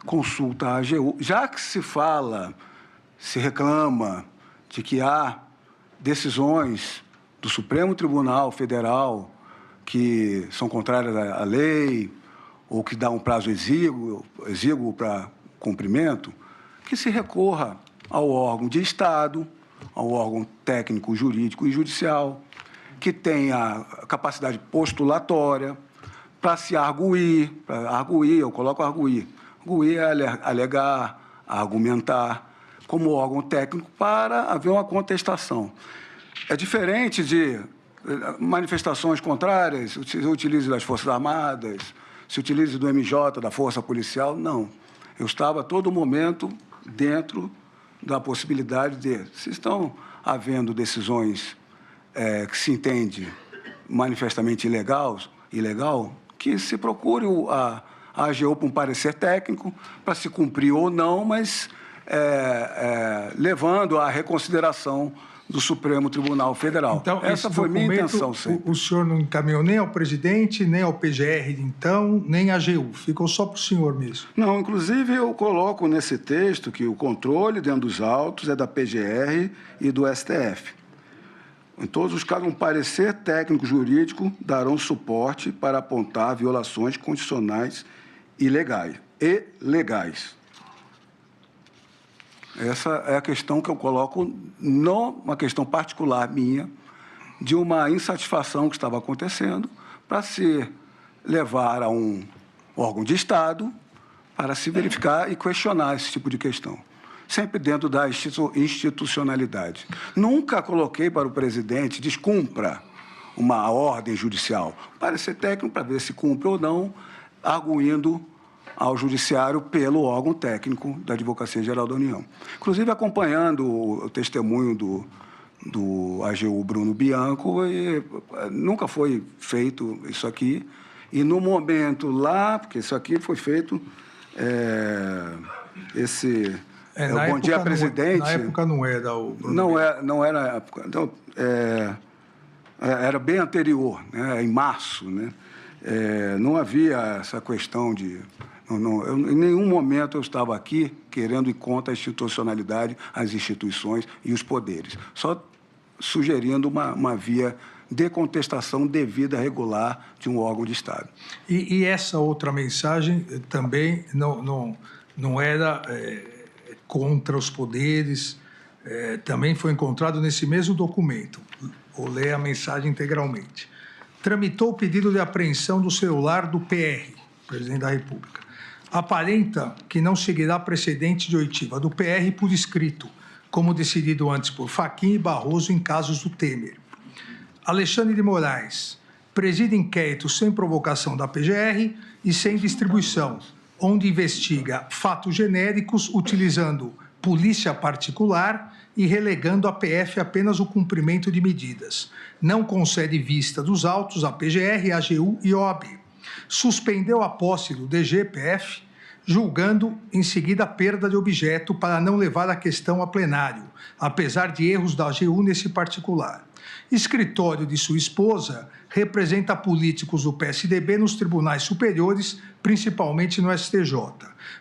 Consulta à AGU. Já que se reclama de que há decisões do Supremo Tribunal Federal que são contrárias à lei ou que dá um prazo exíguo para cumprimento, que se recorra ao órgão de Estado, ao órgão técnico, jurídico e judicial, que tenha capacidade postulatória para se arguir, eu coloco arguir. Arguir é alegar, argumentar, como órgão técnico para haver uma contestação. É diferente de manifestações contrárias, se utilize das Forças Armadas, se utilize do MJ, da Força Policial, não. Eu estava a todo momento dentro da possibilidade de, se estão havendo decisões que se entende manifestamente ilegal, que se procure a AGU para um parecer técnico, para se cumprir ou não, mas levando à reconsideração do Supremo Tribunal Federal. Então, essa foi minha intenção sempre. O senhor não encaminhou nem ao presidente, nem ao PGR de então, nem à AGU. Ficou só para o senhor mesmo. Não, inclusive eu coloco nesse texto que o controle dentro dos autos é da PGR e do STF. Em todos os casos, um parecer técnico-jurídico darão suporte para apontar violações constitucionais e legais. Essa é a questão que eu coloco, não uma questão particular minha, de uma insatisfação que estava acontecendo, para se levar a um órgão de Estado para se verificar e questionar esse tipo de questão. Sempre dentro da institucionalidade. Nunca coloquei para o presidente, descumpra uma ordem judicial. Parecer técnico para ver se cumpre ou não, arguindo ao judiciário pelo órgão técnico da Advocacia Geral da União. Inclusive, acompanhando o testemunho do AGU Bruno Bianco, nunca foi feito isso aqui, e no momento lá, porque isso aqui foi feito, Bom Dia, Presidente... Na época não era o Bruno Não era na época. Então, era bem anterior, né, em março, né? Não havia essa questão de... em nenhum momento eu estava aqui querendo ir contra a institucionalidade, as instituições e os poderes, só sugerindo uma via de contestação devida, regular, de um órgão de Estado. E essa outra mensagem também não era contra os poderes, também foi encontrado nesse mesmo documento. Vou ler a mensagem integralmente. Tramitou o pedido de apreensão do celular do PR, presidente da República. Aparenta que não seguirá precedente de oitiva do PR por escrito, como decidido antes por Fachin e Barroso em casos do Temer. Alexandre de Moraes preside inquérito sem provocação da PGR e sem distribuição, onde investiga fatos genéricos utilizando polícia particular e relegando à PF apenas o cumprimento de medidas. Não concede vista dos autos à PGR, AGU e OAB. Suspendeu a posse do DG/PF, julgando em seguida a perda de objeto para não levar a questão a plenário, apesar de erros da AGU nesse particular. Escritório de sua esposa representa políticos do PSDB nos tribunais superiores, principalmente no STJ.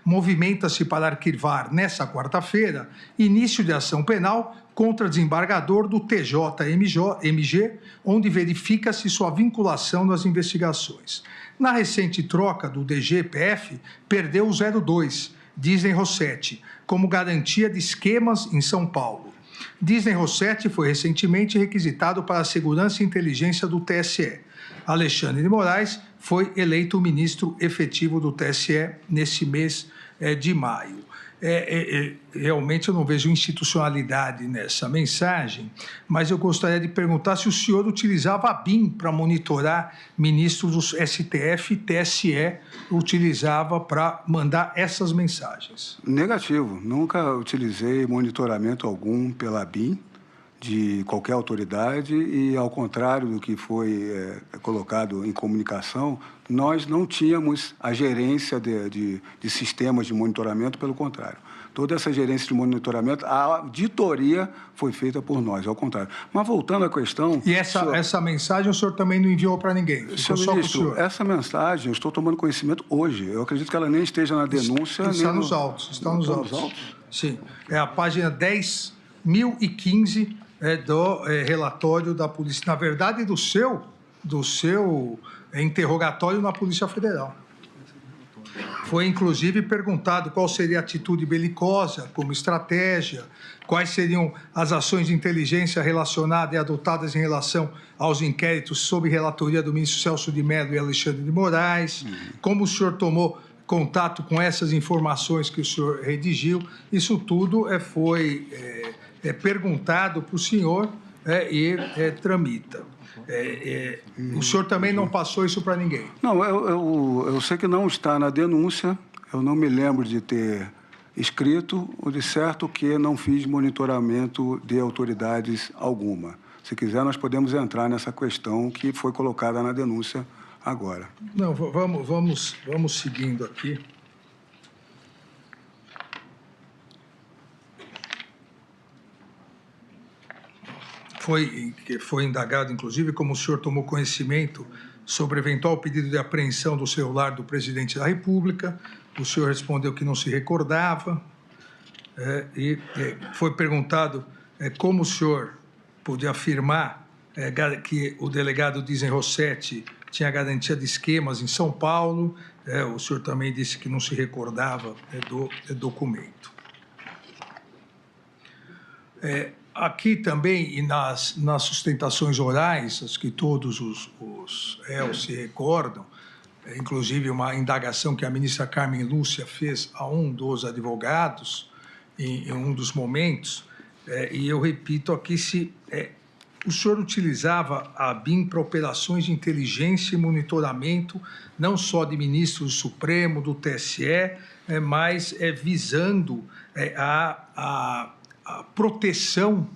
Movimenta-se para arquivar, nessa quarta-feira, início de ação penal contra desembargador do TJ-MG, onde verifica-se sua vinculação nas investigações. Na recente troca do DG/PF, perdeu o 02, Disney Rossetti, como garantia de esquemas em São Paulo. Disney Rossetti foi recentemente requisitado para a segurança e inteligência do TSE. Alexandre de Moraes foi eleito ministro efetivo do TSE nesse mês de maio. Realmente eu não vejo institucionalidade nessa mensagem, mas eu gostaria de perguntar se o senhor utilizava a BIM para monitorar ministros do STF e TSE, utilizava para mandar essas mensagens. Negativo. Nunca utilizei monitoramento algum pela BIM de qualquer autoridade e, ao contrário do que foi colocado em comunicação, nós não tínhamos a gerência de sistemas de monitoramento, pelo contrário. Toda essa gerência de monitoramento, a auditoria foi feita por nós, ao contrário. Mas voltando à questão... E essa mensagem o senhor também não enviou para ninguém? Senhor só ministro, para o senhor? Essa mensagem eu estou tomando conhecimento hoje. Eu acredito que ela nem esteja na denúncia... Está nos autos. Está nos autos. Sim. É a página 10.015 do relatório da Polícia. Na verdade, do seu interrogatório na Polícia Federal. Foi, inclusive, perguntado qual seria a atitude belicosa como estratégia, quais seriam as ações de inteligência relacionadas e adotadas em relação aos inquéritos sob relatoria do ministro Celso de Mello e Alexandre de Moraes, como o senhor tomou contato com essas informações que o senhor redigiu. Isso tudo foi perguntado para o senhor e tramita. O senhor também não passou isso para ninguém? Não, eu sei que não está na denúncia, eu não me lembro de ter escrito, ou de certo que não fiz monitoramento de autoridades alguma. Se quiser, nós podemos entrar nessa questão que foi colocada na denúncia agora. Não, vamos seguindo aqui. Foi indagado, inclusive, como o senhor tomou conhecimento sobre eventual pedido de apreensão do celular do presidente da República. O senhor respondeu que não se recordava. Foi perguntado como o senhor podia afirmar que o delegado Disney Rossetti tinha garantia de esquemas em São Paulo. O senhor também disse que não se recordava do documento. Aqui também, e nas sustentações orais, as que todos os réus se recordam, inclusive uma indagação que a ministra Carmen Lúcia fez a um dos advogados, em um dos momentos, e eu repito aqui, se o senhor utilizava a ABIN para operações de inteligência e monitoramento, não só de ministros do Supremo, do TSE, mas visando a proteção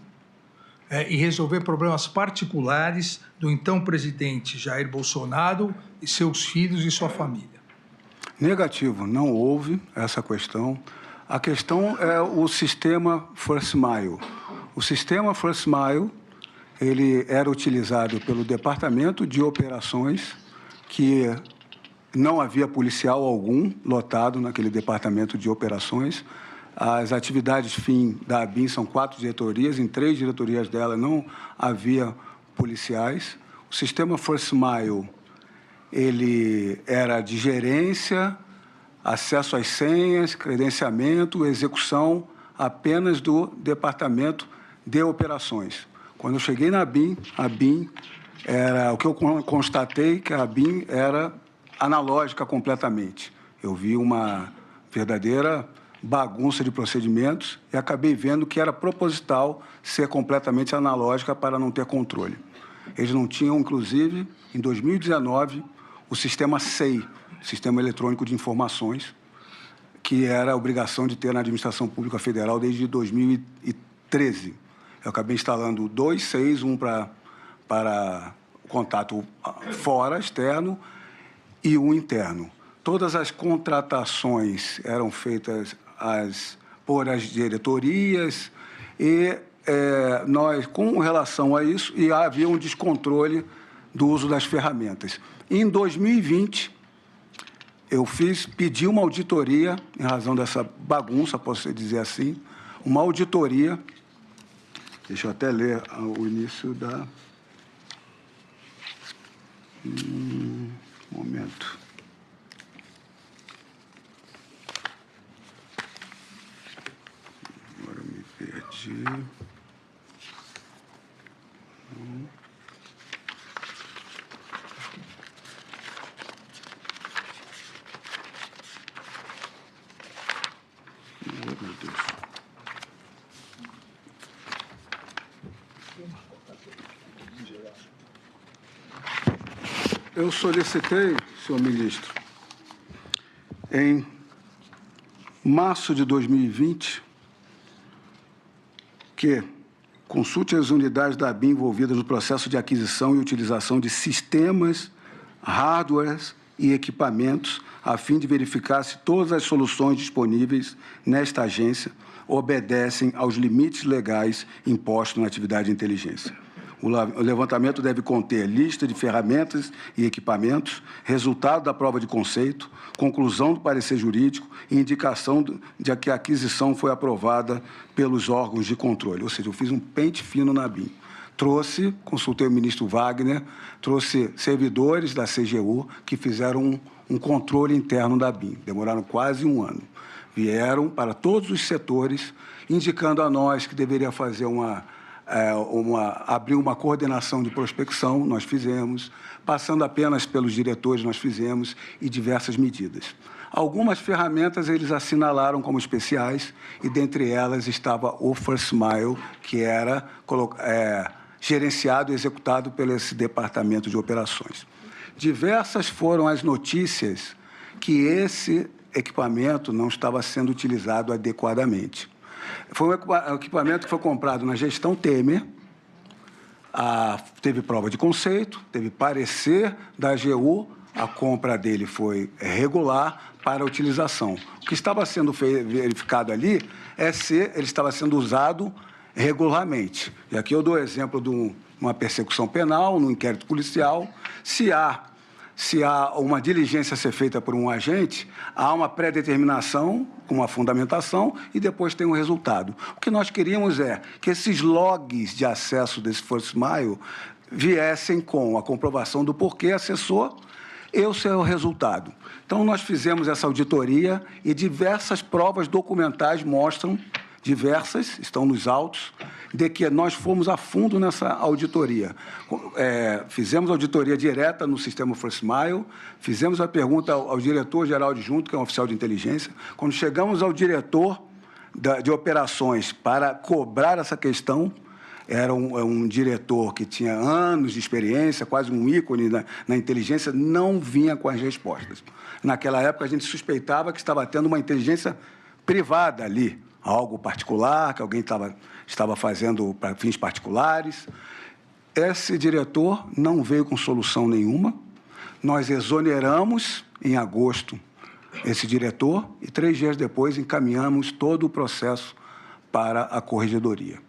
e resolver problemas particulares do então presidente Jair Bolsonaro e seus filhos e sua família? Negativo, não houve essa questão. A questão é o sistema First Mile. O sistema First Mile, ele era utilizado pelo Departamento de Operações, que não havia policial algum lotado naquele Departamento de Operações. As atividades fim da ABIN são 4 diretorias, em 3 diretorias dela não havia policiais. O sistema First Mile, ele era de gerência, acesso às senhas, credenciamento, execução apenas do Departamento de Operações. Quando eu cheguei na ABIN, o que eu constatei que a ABIN era analógica completamente. Eu vi uma verdadeira bagunça de procedimentos e acabei vendo que era proposital ser completamente analógica para não ter controle. Eles não tinham, inclusive, em 2019, o sistema SEI, Sistema Eletrônico de Informações, que era a obrigação de ter na Administração Pública Federal desde 2013. Eu acabei instalando 2 SEIs, um para contato fora, externo, e um interno. Todas as contratações eram feitas por as diretorias e nós, com relação a isso, havia um descontrole do uso das ferramentas. Em 2020, eu pedi uma auditoria, em razão dessa bagunça, posso dizer assim, uma auditoria, deixa eu até ler o início da... momento. Agora eu me perdi. Meu Deus. Eu solicitei, senhor ministro, em março de 2020, que consulte as unidades da ABIN envolvidas no processo de aquisição e utilização de sistemas, hardwares e equipamentos, a fim de verificar se todas as soluções disponíveis nesta agência obedecem aos limites legais impostos na atividade de inteligência. O levantamento deve conter lista de ferramentas e equipamentos, resultado da prova de conceito, conclusão do parecer jurídico e indicação de que a aquisição foi aprovada pelos órgãos de controle. Ou seja, eu fiz um pente fino na ABIN. Consultei o ministro Wagner, trouxe servidores da CGU que fizeram um controle interno da BIM. Demoraram quase um ano. Vieram para todos os setores, indicando a nós que deveria fazer abrir uma coordenação de prospecção, nós fizemos, passando apenas pelos diretores, nós fizemos, e diversas medidas. Algumas ferramentas eles assinalaram como especiais, e dentre elas estava o First Mile, que era gerenciado e executado pelo esse departamento de operações. Diversas foram as notícias que esse equipamento não estava sendo utilizado adequadamente. Foi um equipamento que foi comprado na gestão Temer, teve prova de conceito, teve parecer da AGU, a compra dele foi regular para a utilização. O que estava sendo verificado ali é se ele estava sendo usado regularmente. E aqui eu dou o exemplo de uma persecução penal, no inquérito policial. Se há uma diligência a ser feita por um agente, há uma pré-determinação, com uma fundamentação, e depois tem um resultado. O que nós queríamos é que esses logs de acesso desse First Mile viessem com a comprovação do porquê acessou e o seu resultado. Então, nós fizemos essa auditoria e diversas provas documentais mostram, diversas, estão nos autos, de que nós fomos a fundo nessa auditoria. Fizemos auditoria direta no sistema First Mile, fizemos a pergunta ao diretor-geral adjunto, que é um oficial de inteligência. Quando chegamos ao diretor de operações para cobrar essa questão, era um diretor que tinha anos de experiência, quase um ícone na inteligência, não vinha com as respostas. Naquela época, a gente suspeitava que estava tendo uma inteligência privada ali, algo particular, que alguém estava fazendo para fins particulares. Esse diretor não veio com solução nenhuma. Nós exoneramos, em agosto, esse diretor e 3 dias depois encaminhamos todo o processo para a corregedoria.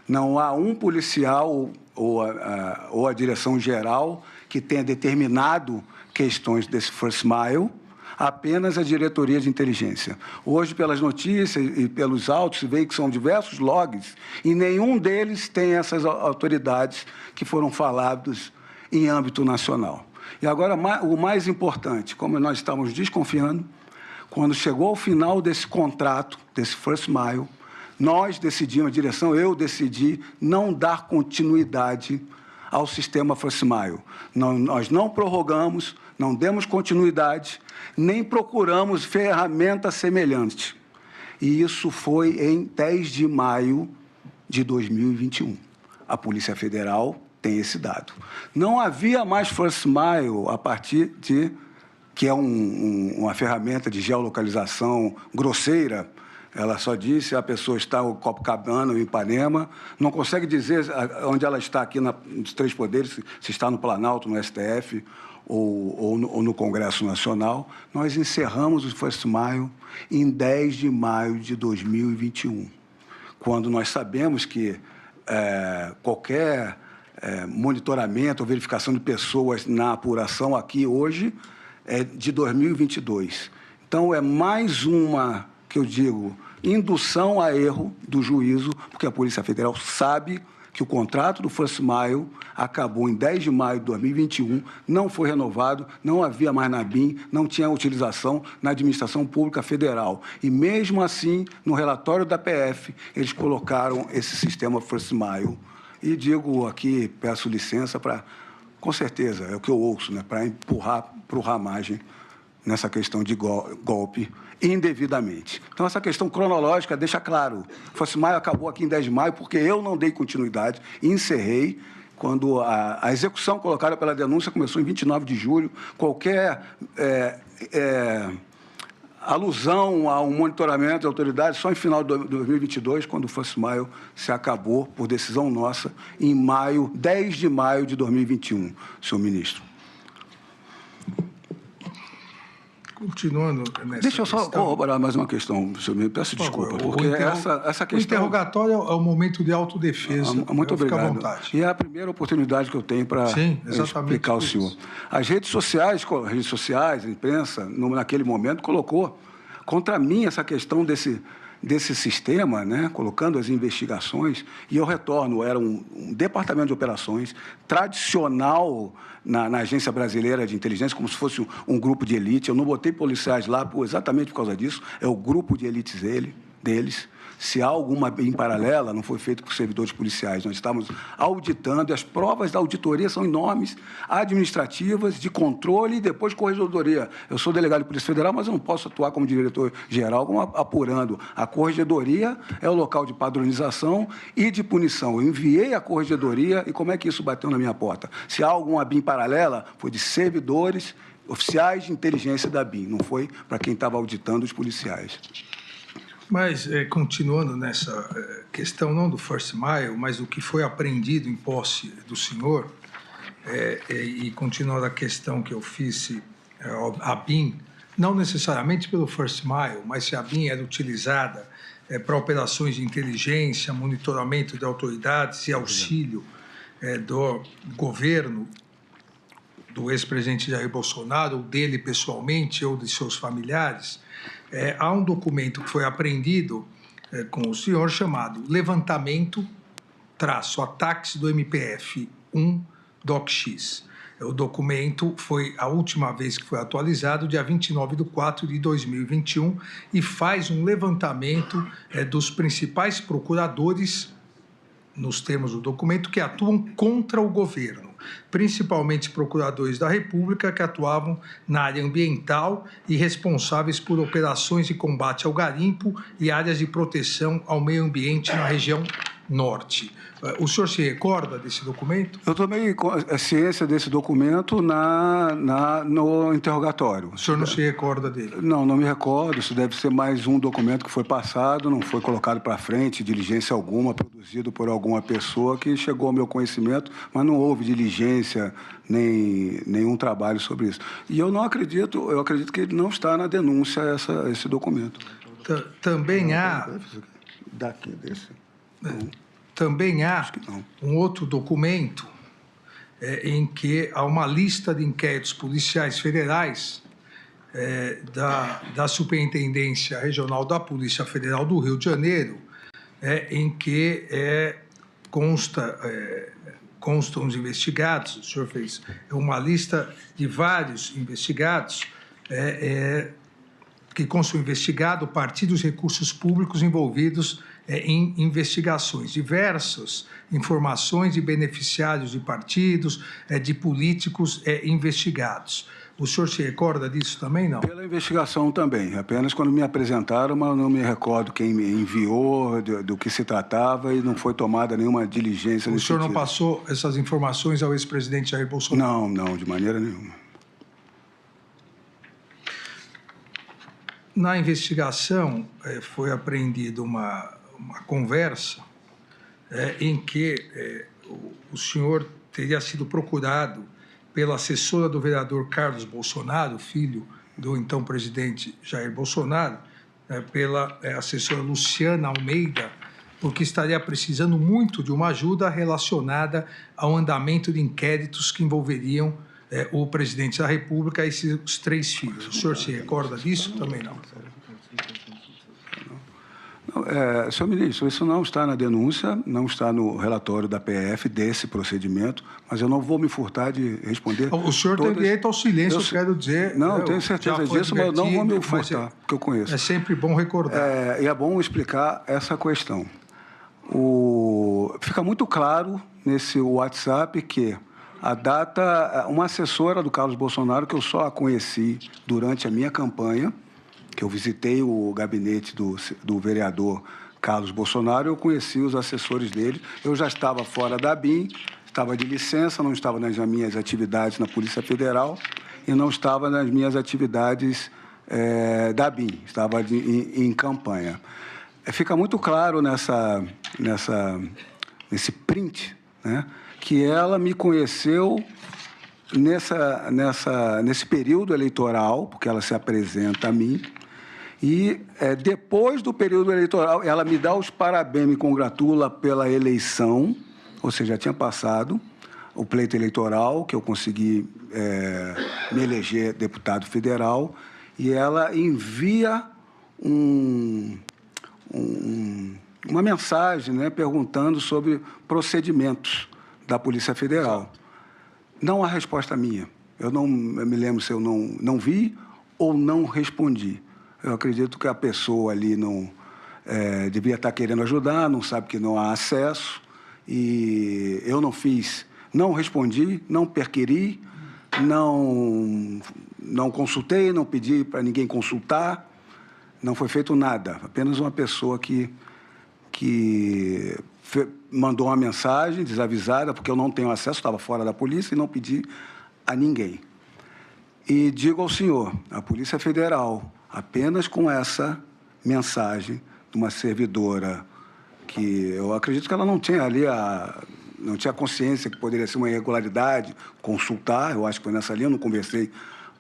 Não há um policial ou a direção geral que tenha determinado questões desse First Mile, apenas a diretoria de inteligência. Hoje, pelas notícias e pelos autos, se vê que são diversos logs e nenhum deles tem essas autoridades que foram falados em âmbito nacional. E agora, o mais importante, como nós estávamos desconfiando, quando chegou ao final desse contrato, desse First Mile, nós decidimos, a direção, eu decidi não dar continuidade ao sistema First Mile. Nós não prorrogamos, não demos continuidade, nem procuramos ferramenta semelhante. E isso foi em 10 de maio de 2021. A Polícia Federal tem esse dado. Não havia mais First Mile a partir que é uma ferramenta de geolocalização grosseira. Ela só disse a pessoa está em Copacabana, ou em Ipanema, não consegue dizer onde ela está aqui nos 3 poderes, se está no Planalto, no STF ou no Congresso Nacional. Nós encerramos o First Mile em 10 de maio de 2021, quando nós sabemos que qualquer monitoramento ou verificação de pessoas na apuração aqui hoje é de 2022. Então, é mais uma, que eu digo, indução a erro do juízo, porque a Polícia Federal sabe que o contrato do First Mile acabou em 10 de maio de 2021, não foi renovado, não havia mais na BIM, não tinha utilização na administração pública federal. E, mesmo assim, no relatório da PF, eles colocaram esse sistema First Mile. E digo aqui, peço licença para, com certeza, é o que eu ouço, né, para empurrar para o ramagem nessa questão de golpe indevidamente. Então, essa questão cronológica deixa claro. O First Mile acabou aqui em 10 de maio porque eu não dei continuidade e encerrei quando a execução colocada pela denúncia começou em 29 de julho. Qualquer alusão a um monitoramento de autoridades só em final de 2022, quando o First Mile se acabou, por decisão nossa, em maio, 10 de maio de 2021, senhor ministro. Continuando nessa Deixa eu só questão, corroborar mais uma questão, senhor ministro. Peço desculpa, porque essa questão... O interrogatório é o momento de autodefesa. Muito obrigado. Fica à vontade. E é a primeira oportunidade que eu tenho para explicar ao senhor. As redes sociais, a imprensa, naquele momento, colocou contra mim essa questão desse sistema, né, colocando as investigações, e eu retorno, era um departamento de operações tradicional na Agência Brasileira de Inteligência, como se fosse um grupo de elite. Eu não botei policiais lá exatamente por causa disso, é o grupo de elites deles. Se há alguma em paralela, não foi feito por servidores policiais. Nós estamos auditando, e as provas da auditoria são enormes, administrativas, de controle e depois corregedoria. Eu sou delegado de Polícia Federal, mas eu não posso atuar como diretor-geral, como apurando. A corregedoria é o local de padronização e de punição. Eu enviei a corregedoria e como é que isso bateu na minha porta? Se há alguma BIM paralela, foi de servidores, oficiais de inteligência da BIM, não foi para quem estava auditando os policiais. Mas, continuando nessa questão, não do First Mile, mas do que foi apreendido em posse do senhor, e continuando a questão que eu fiz, a BIM, não necessariamente pelo First Mile, mas se a BIM era utilizada para operações de inteligência, monitoramento de autoridades e auxílio do governo do ex-presidente Jair Bolsonaro, ou dele pessoalmente, ou de seus familiares, há um documento que foi apreendido com o senhor chamado Levantamento-Ataques do MPF 1 DocX. O documento foi a última vez que foi atualizado, dia 29/4/2021, e faz um levantamento dos principais procuradores, nos termos do documento, que atuam contra o governo, principalmente procuradores da República que atuavam na área ambiental e responsáveis por operações de combate ao garimpo e áreas de proteção ao meio ambiente na região norte. O senhor se recorda desse documento? Eu tomei ciência desse documento no interrogatório. O senhor não se recorda dele? Não me recordo. Isso deve ser mais um documento que foi passado, não foi colocado para frente, diligência alguma, produzido por alguma pessoa que chegou ao meu conhecimento, mas não houve diligência nem nenhum trabalho sobre isso. E eu acredito que ele não está na denúncia esse documento. Também há... Daqui, desse... Também há um outro documento em que há uma lista de inquéritos policiais federais da Superintendência Regional da Polícia Federal do Rio de Janeiro, em que constam os investigados. O senhor fez uma lista de vários investigados que constam investigado a partir dos recursos públicos envolvidos em investigações, diversas informações de beneficiários de partidos, de políticos investigados. O senhor se recorda disso também, não? Pela investigação também, apenas quando me apresentaram, mas não me recordo quem me enviou, do que se tratava, e não foi tomada nenhuma diligência nesse sentido. O senhor não passou essas informações ao ex-presidente Jair Bolsonaro? Não, de maneira nenhuma. Na investigação, foi apreendida uma conversa em que o senhor teria sido procurado pela assessora do vereador Carlos Bolsonaro, filho do então presidente Jair Bolsonaro, pela assessora Luciana Almeida, porque estaria precisando muito de uma ajuda relacionada ao andamento de inquéritos que envolveriam o presidente da República e seus 3 filhos. O senhor se recorda disso? Também não. Senhor ministro, isso não está na denúncia, não está no relatório da PF desse procedimento, mas eu não vou me furtar de responder. O senhor tem direito ao silêncio, eu quero dizer... Não, eu tenho certeza disso, mas eu não vou me furtar, porque eu conheço. É sempre bom recordar. E é bom explicar essa questão. Fica muito claro nesse WhatsApp que a data... Uma assessora do Carlos Bolsonaro, que eu só a conheci durante a minha campanha, que eu visitei o gabinete do vereador Carlos Bolsonaro, eu conheci os assessores dele, eu já estava fora da BIM, estava de licença, não estava nas minhas atividades na Polícia Federal e não estava nas minhas atividades da BIM, estava em campanha. Fica muito claro nesse print, né, que ela me conheceu nesse período eleitoral, porque ela se apresenta a mim, e depois do período eleitoral, ela me dá os parabéns, me congratula pela eleição, ou seja, já tinha passado o pleito eleitoral, que eu consegui me eleger deputado federal, e ela envia uma mensagem, né, perguntando sobre procedimentos da Polícia Federal. Não há resposta minha. Eu me lembro se eu não vi ou não respondi. Eu acredito que a pessoa ali devia estar querendo ajudar, não sabe que não há acesso, e eu não respondi, não perquiri, não consultei, não pedi para ninguém consultar, não foi feito nada. Apenas uma pessoa que mandou uma mensagem desavisada, porque eu não tenho acesso, estava fora da polícia, e não pedi a ninguém. E digo ao senhor, a Polícia Federal, apenas com essa mensagem de uma servidora que eu acredito que ela não tinha ali não tinha consciência que poderia ser uma irregularidade, consultar, eu acho que foi nessa linha, eu não conversei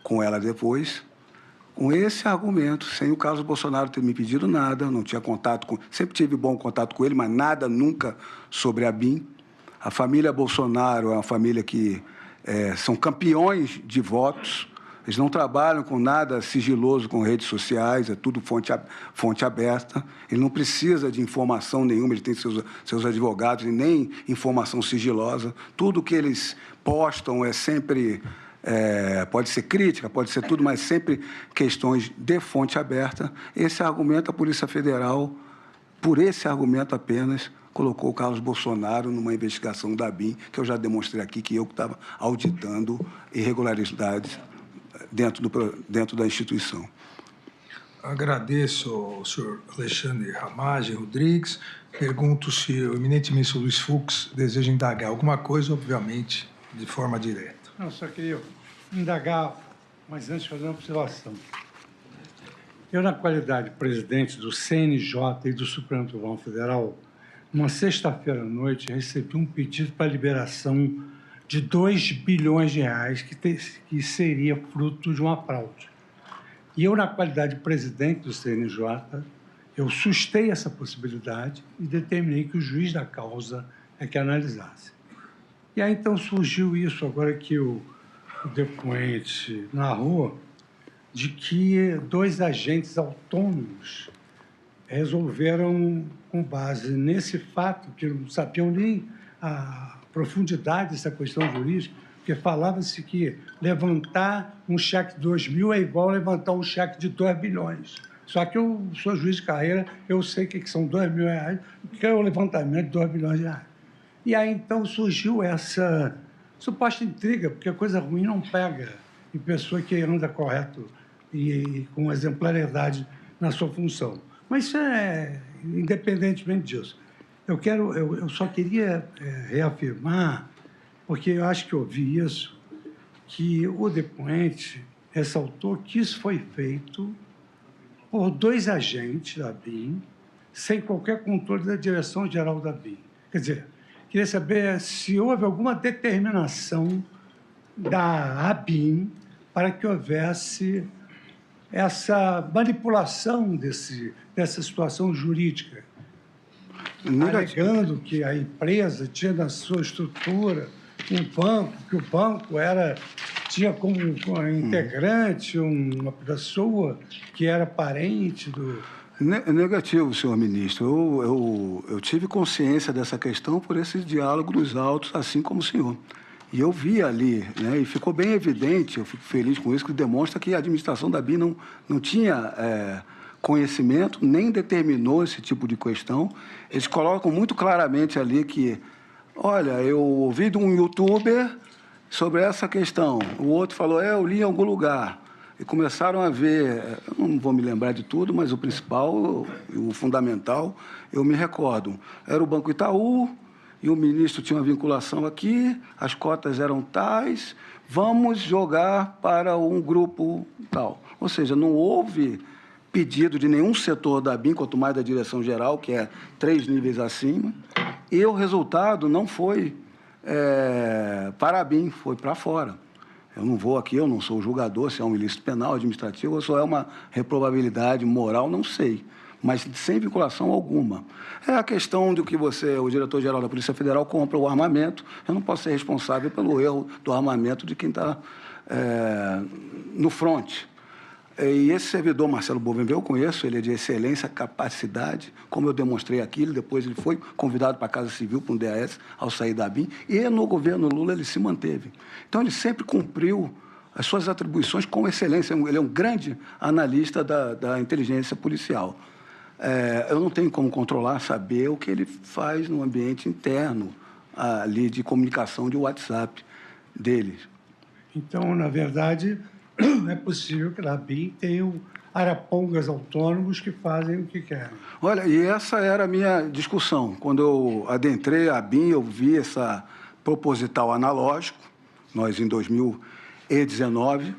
com ela depois. Com esse argumento, sem o Carlos Bolsonaro ter me pedido nada, não tinha contato sempre tive bom contato com ele, mas nada nunca sobre a BIM. A família Bolsonaro é uma família que são campeões de votos, eles não trabalham com nada sigiloso com redes sociais, é tudo fonte aberta. Ele não precisa de informação nenhuma, ele tem seus advogados, e nem informação sigilosa. Tudo que eles postam é sempre, pode ser crítica, pode ser tudo, mas sempre questões de fonte aberta. Esse argumento, a Polícia Federal, por esse argumento apenas, colocou o Carlos Bolsonaro numa investigação da BIM, que eu já demonstrei aqui, que eu estava auditando irregularidades dentro da instituição. Agradeço ao senhor Alexandre Ramagem Rodrigues. Pergunto se o eminente ministro Luiz Fux deseja indagar alguma coisa, obviamente, de forma direta. Não, só queria indagar, mas antes fazer uma observação. Eu, na qualidade de presidente do CNJ e do Supremo Tribunal Federal, numa sexta-feira à noite, recebi um pedido para liberação de 2 bilhões de reais que seria fruto de uma fraude. E eu, na qualidade de presidente do CNJ, eu sustei essa possibilidade e determinei que o juiz da causa é que analisasse. E aí, então, surgiu isso, agora que o depoente narrou, de que 2 agentes autônomos resolveram, com base nesse fato, que não sabiam nem a profundidade dessa questão jurídica, porque falava-se que levantar um cheque de 2 mil é igual a levantar um cheque de 2 bilhões. Só que eu sou juiz de carreira, eu sei que são 2 mil reais, que é o levantamento de 2 bilhões de reais. E aí, então, surgiu essa suposta intriga, porque a coisa ruim não pega em pessoa que anda correto e com exemplaridade na sua função. Mas isso independentemente disso. Eu só queria reafirmar, porque eu acho que ouvi isso, que o depoente ressaltou que isso foi feito por 2 agentes da BIM, sem qualquer controle da direção-geral da BIM. Quer dizer, queria saber se houve alguma determinação da ABIM para que houvesse essa manipulação dessa situação jurídica, alegando que a empresa tinha na sua estrutura um banco, que o banco tinha como integrante uma pessoa que era parente do... Negativo, senhor ministro. Eu tive consciência dessa questão por esse diálogo dos autos, assim como o senhor. E eu vi ali, né, e ficou bem evidente, eu fico feliz com isso, que demonstra que a administração da BIM não tinha conhecimento, nem determinou esse tipo de questão. Eles colocam muito claramente ali que, olha, eu ouvi de um youtuber sobre essa questão, o outro falou, eu li em algum lugar. E começaram a ver, eu não vou me lembrar de tudo, mas o principal, o fundamental, eu me recordo. Era o Banco Itaú, e o ministro tinha uma vinculação aqui, as cotas eram tais, vamos jogar para um grupo tal. Ou seja, não houve pedido de nenhum setor da BIM, quanto mais da direção-geral, que é 3 níveis acima, e o resultado não foi para a BIM, foi para fora. Eu não vou aqui, eu não sou julgador, se é um ilícito penal, administrativo, ou se é uma reprovabilidade moral, não sei, mas sem vinculação alguma. É a questão de que o diretor-geral da Polícia Federal, compra o armamento, eu não posso ser responsável pelo erro do armamento de quem está no fronte. E esse servidor, Marcelo Bouvenville, eu conheço, ele é de excelência, capacidade, como eu demonstrei aqui, depois ele foi convidado para a Casa Civil, para um DAS, ao sair da ABIN, e no governo Lula ele se manteve. Então, ele sempre cumpriu as suas atribuições com excelência. Ele é um grande analista da inteligência policial. Eu não tenho como controlar, saber o que ele faz no ambiente interno ali de comunicação de WhatsApp dele. Então, na verdade, não é possível que a ABIN tenha arapongas autônomos que fazem o que querem. Olha, e essa era a minha discussão. Quando eu adentrei a ABIN, eu vi essa proposital analógico. Nós, em 2019,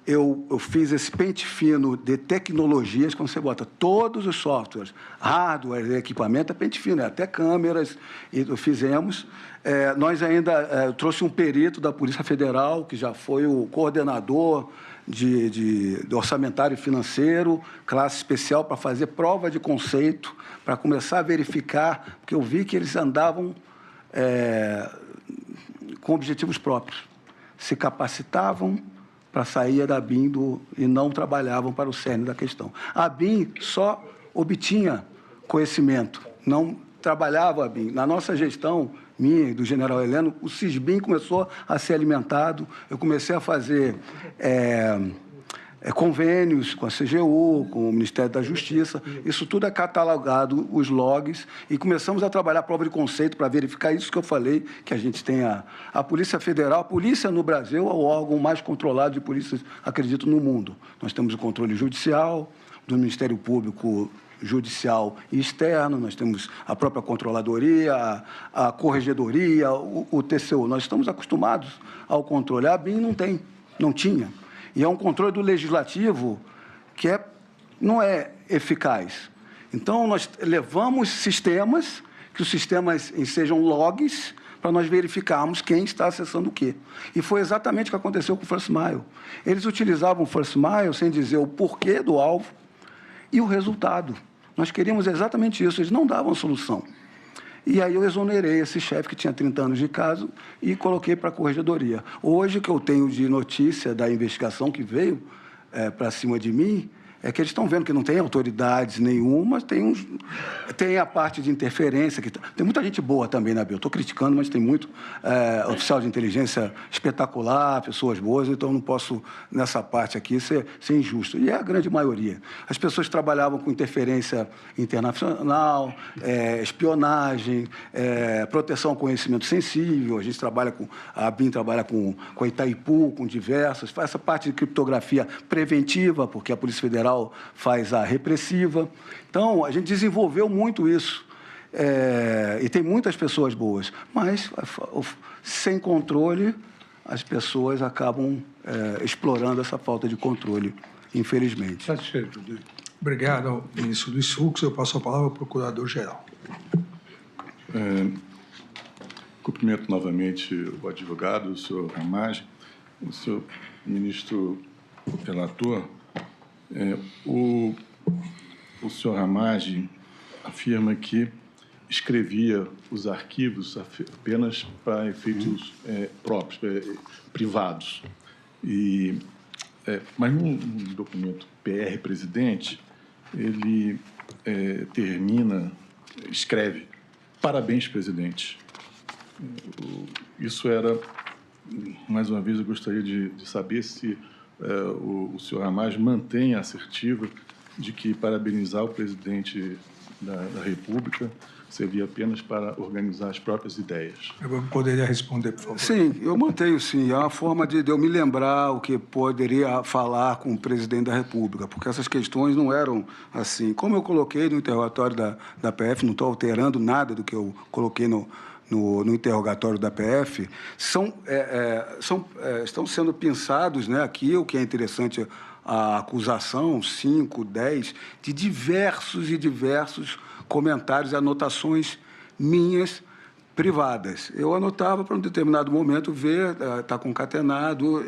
eu fiz esse pente fino de tecnologias, quando você bota todos os softwares, hardware, equipamento, é pente fino, até câmeras, e fizemos. Nós ainda trouxe um perito da Polícia Federal, que já foi o coordenador do orçamentário financeiro, classe especial, para fazer prova de conceito, para começar a verificar, porque eu vi que eles andavam com objetivos próprios, se capacitavam para sair da ABIN e não trabalhavam para o cerne da questão. A ABIN só obtinha conhecimento, não trabalhava a ABIN. Na nossa gestão, minha e do general Heleno, o CISBIM começou a ser alimentado, eu comecei a fazer convênios com a CGU, com o Ministério da Justiça, isso tudo é catalogado, os logs, e começamos a trabalhar a prova de conceito para verificar isso que eu falei, que a gente tem a Polícia Federal. A polícia no Brasil é o órgão mais controlado de polícias, acredito, no mundo. Nós temos o controle judicial, do Ministério Público Judicial e externo, nós temos a própria Controladoria, a Corregedoria, o TCU. Nós estamos acostumados ao controle. A ABIN não tinha. E é um controle do legislativo que não é eficaz. Então, nós levamos sistemas, que os sistemas sejam logs, para nós verificarmos quem está acessando o quê. E foi exatamente o que aconteceu com o First Mile. Eles utilizavam o First Mile sem dizer o porquê do alvo e o resultado. Nós queríamos exatamente isso, eles não davam solução. E aí eu exonerei esse chefe que tinha 30 anos de caso e coloquei para a Corregedoria. Hoje, o que eu tenho de notícia da investigação que veio para cima de mim é que eles estão vendo que não tem autoridades nenhuma, tem a parte de interferência, tem muita gente boa também na BIM. Eu estou criticando, mas tem muito oficial de inteligência espetacular, pessoas boas, então não posso, nessa parte aqui, ser injusto. E é a grande maioria. As pessoas trabalhavam com interferência internacional, espionagem, proteção ao conhecimento sensível, a BIM trabalha com a Itaipu, com diversas, faz essa parte de criptografia preventiva, porque a Polícia Federal faz a repressiva. Então, a gente desenvolveu muito isso. E tem muitas pessoas boas, mas, sem controle, as pessoas acabam explorando essa falta de controle, infelizmente. Satisfeito. Obrigado ao ministro Luiz Fux. Eu passo a palavra ao procurador-geral. Cumprimento novamente o advogado, o senhor Ramagem, o senhor ministro relator. O senhor Ramagem afirma que escrevia os arquivos apenas para efeitos próprios, privados. Mas num documento PR-presidente, ele escreve: parabéns, presidente. Isso era, mais uma vez, eu gostaria de saber se o senhor Ramagem mantém a assertiva de que parabenizar o presidente da República servia apenas para organizar as próprias ideias. Eu poderia responder, por favor? Sim, eu mantenho, sim. É uma forma de eu me lembrar o que poderia falar com o presidente da República, porque essas questões não eram assim. Como eu coloquei no interrogatório da PF, não estou alterando nada do que eu coloquei no interrogatório da PF, estão sendo pensados, né, aqui, o que é interessante, a acusação, 5, 10, de diversos comentários e anotações minhas privadas. Eu anotava para um determinado momento ver, está concatenado,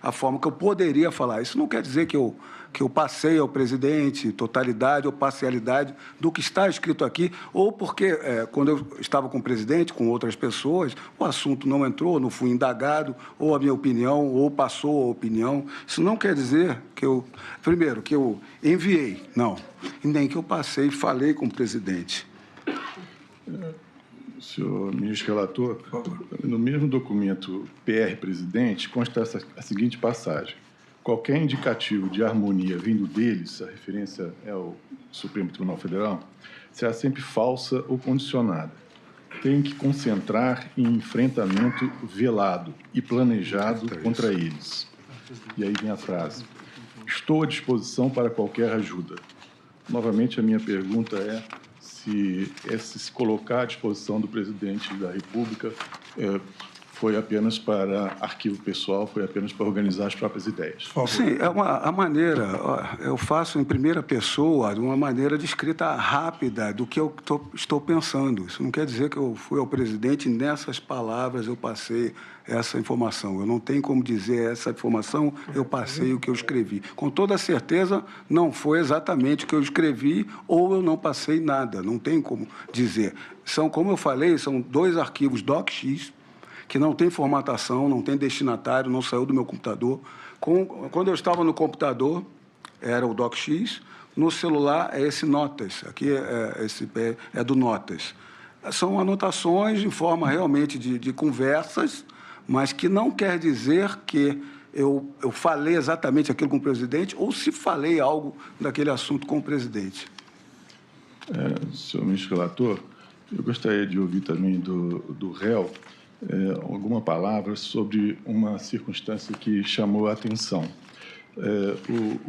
a forma que eu poderia falar. Isso não quer dizer que eu passei ao presidente totalidade ou parcialidade do que está escrito aqui, ou porque, quando eu estava com o presidente, com outras pessoas, o assunto não entrou, não fui indagado, ou a minha opinião, ou passou a opinião. Isso não quer dizer que eu, primeiro, que eu enviei, não, e nem que eu passei e falei com o presidente. Senhor ministro relator, no mesmo documento PR-presidente consta a seguinte passagem: qualquer indicativo de harmonia vindo deles, a referência é ao Supremo Tribunal Federal, será sempre falsa ou condicionada. Tem que concentrar em enfrentamento velado e planejado contra eles. E aí vem a frase: estou à disposição para qualquer ajuda. Novamente, a minha pergunta é se esse colocar à disposição do presidente da República foi apenas para arquivo pessoal, foi apenas para organizar as próprias ideias. Sim, a maneira, eu faço em primeira pessoa, de uma maneira de escrita rápida do que eu estou pensando. Isso não quer dizer que eu fui ao presidente e nessas palavras eu passei essa informação. Eu não tenho como dizer essa informação, eu passei o que eu escrevi. Com toda certeza, não foi exatamente o que eu escrevi ou eu não passei nada, não tem como dizer. Como eu falei, são 2 arquivos DocX, que não tem formatação, não tem destinatário, não saiu do meu computador. Quando eu estava no computador, era o DocX, no celular é esse Notas, aqui é do Notas. São anotações em forma realmente de conversas, mas que não quer dizer que eu falei exatamente aquilo com o presidente ou se falei algo daquele assunto com o presidente. Senhor ministro relator, eu gostaria de ouvir também do réu alguma palavra sobre uma circunstância que chamou a atenção.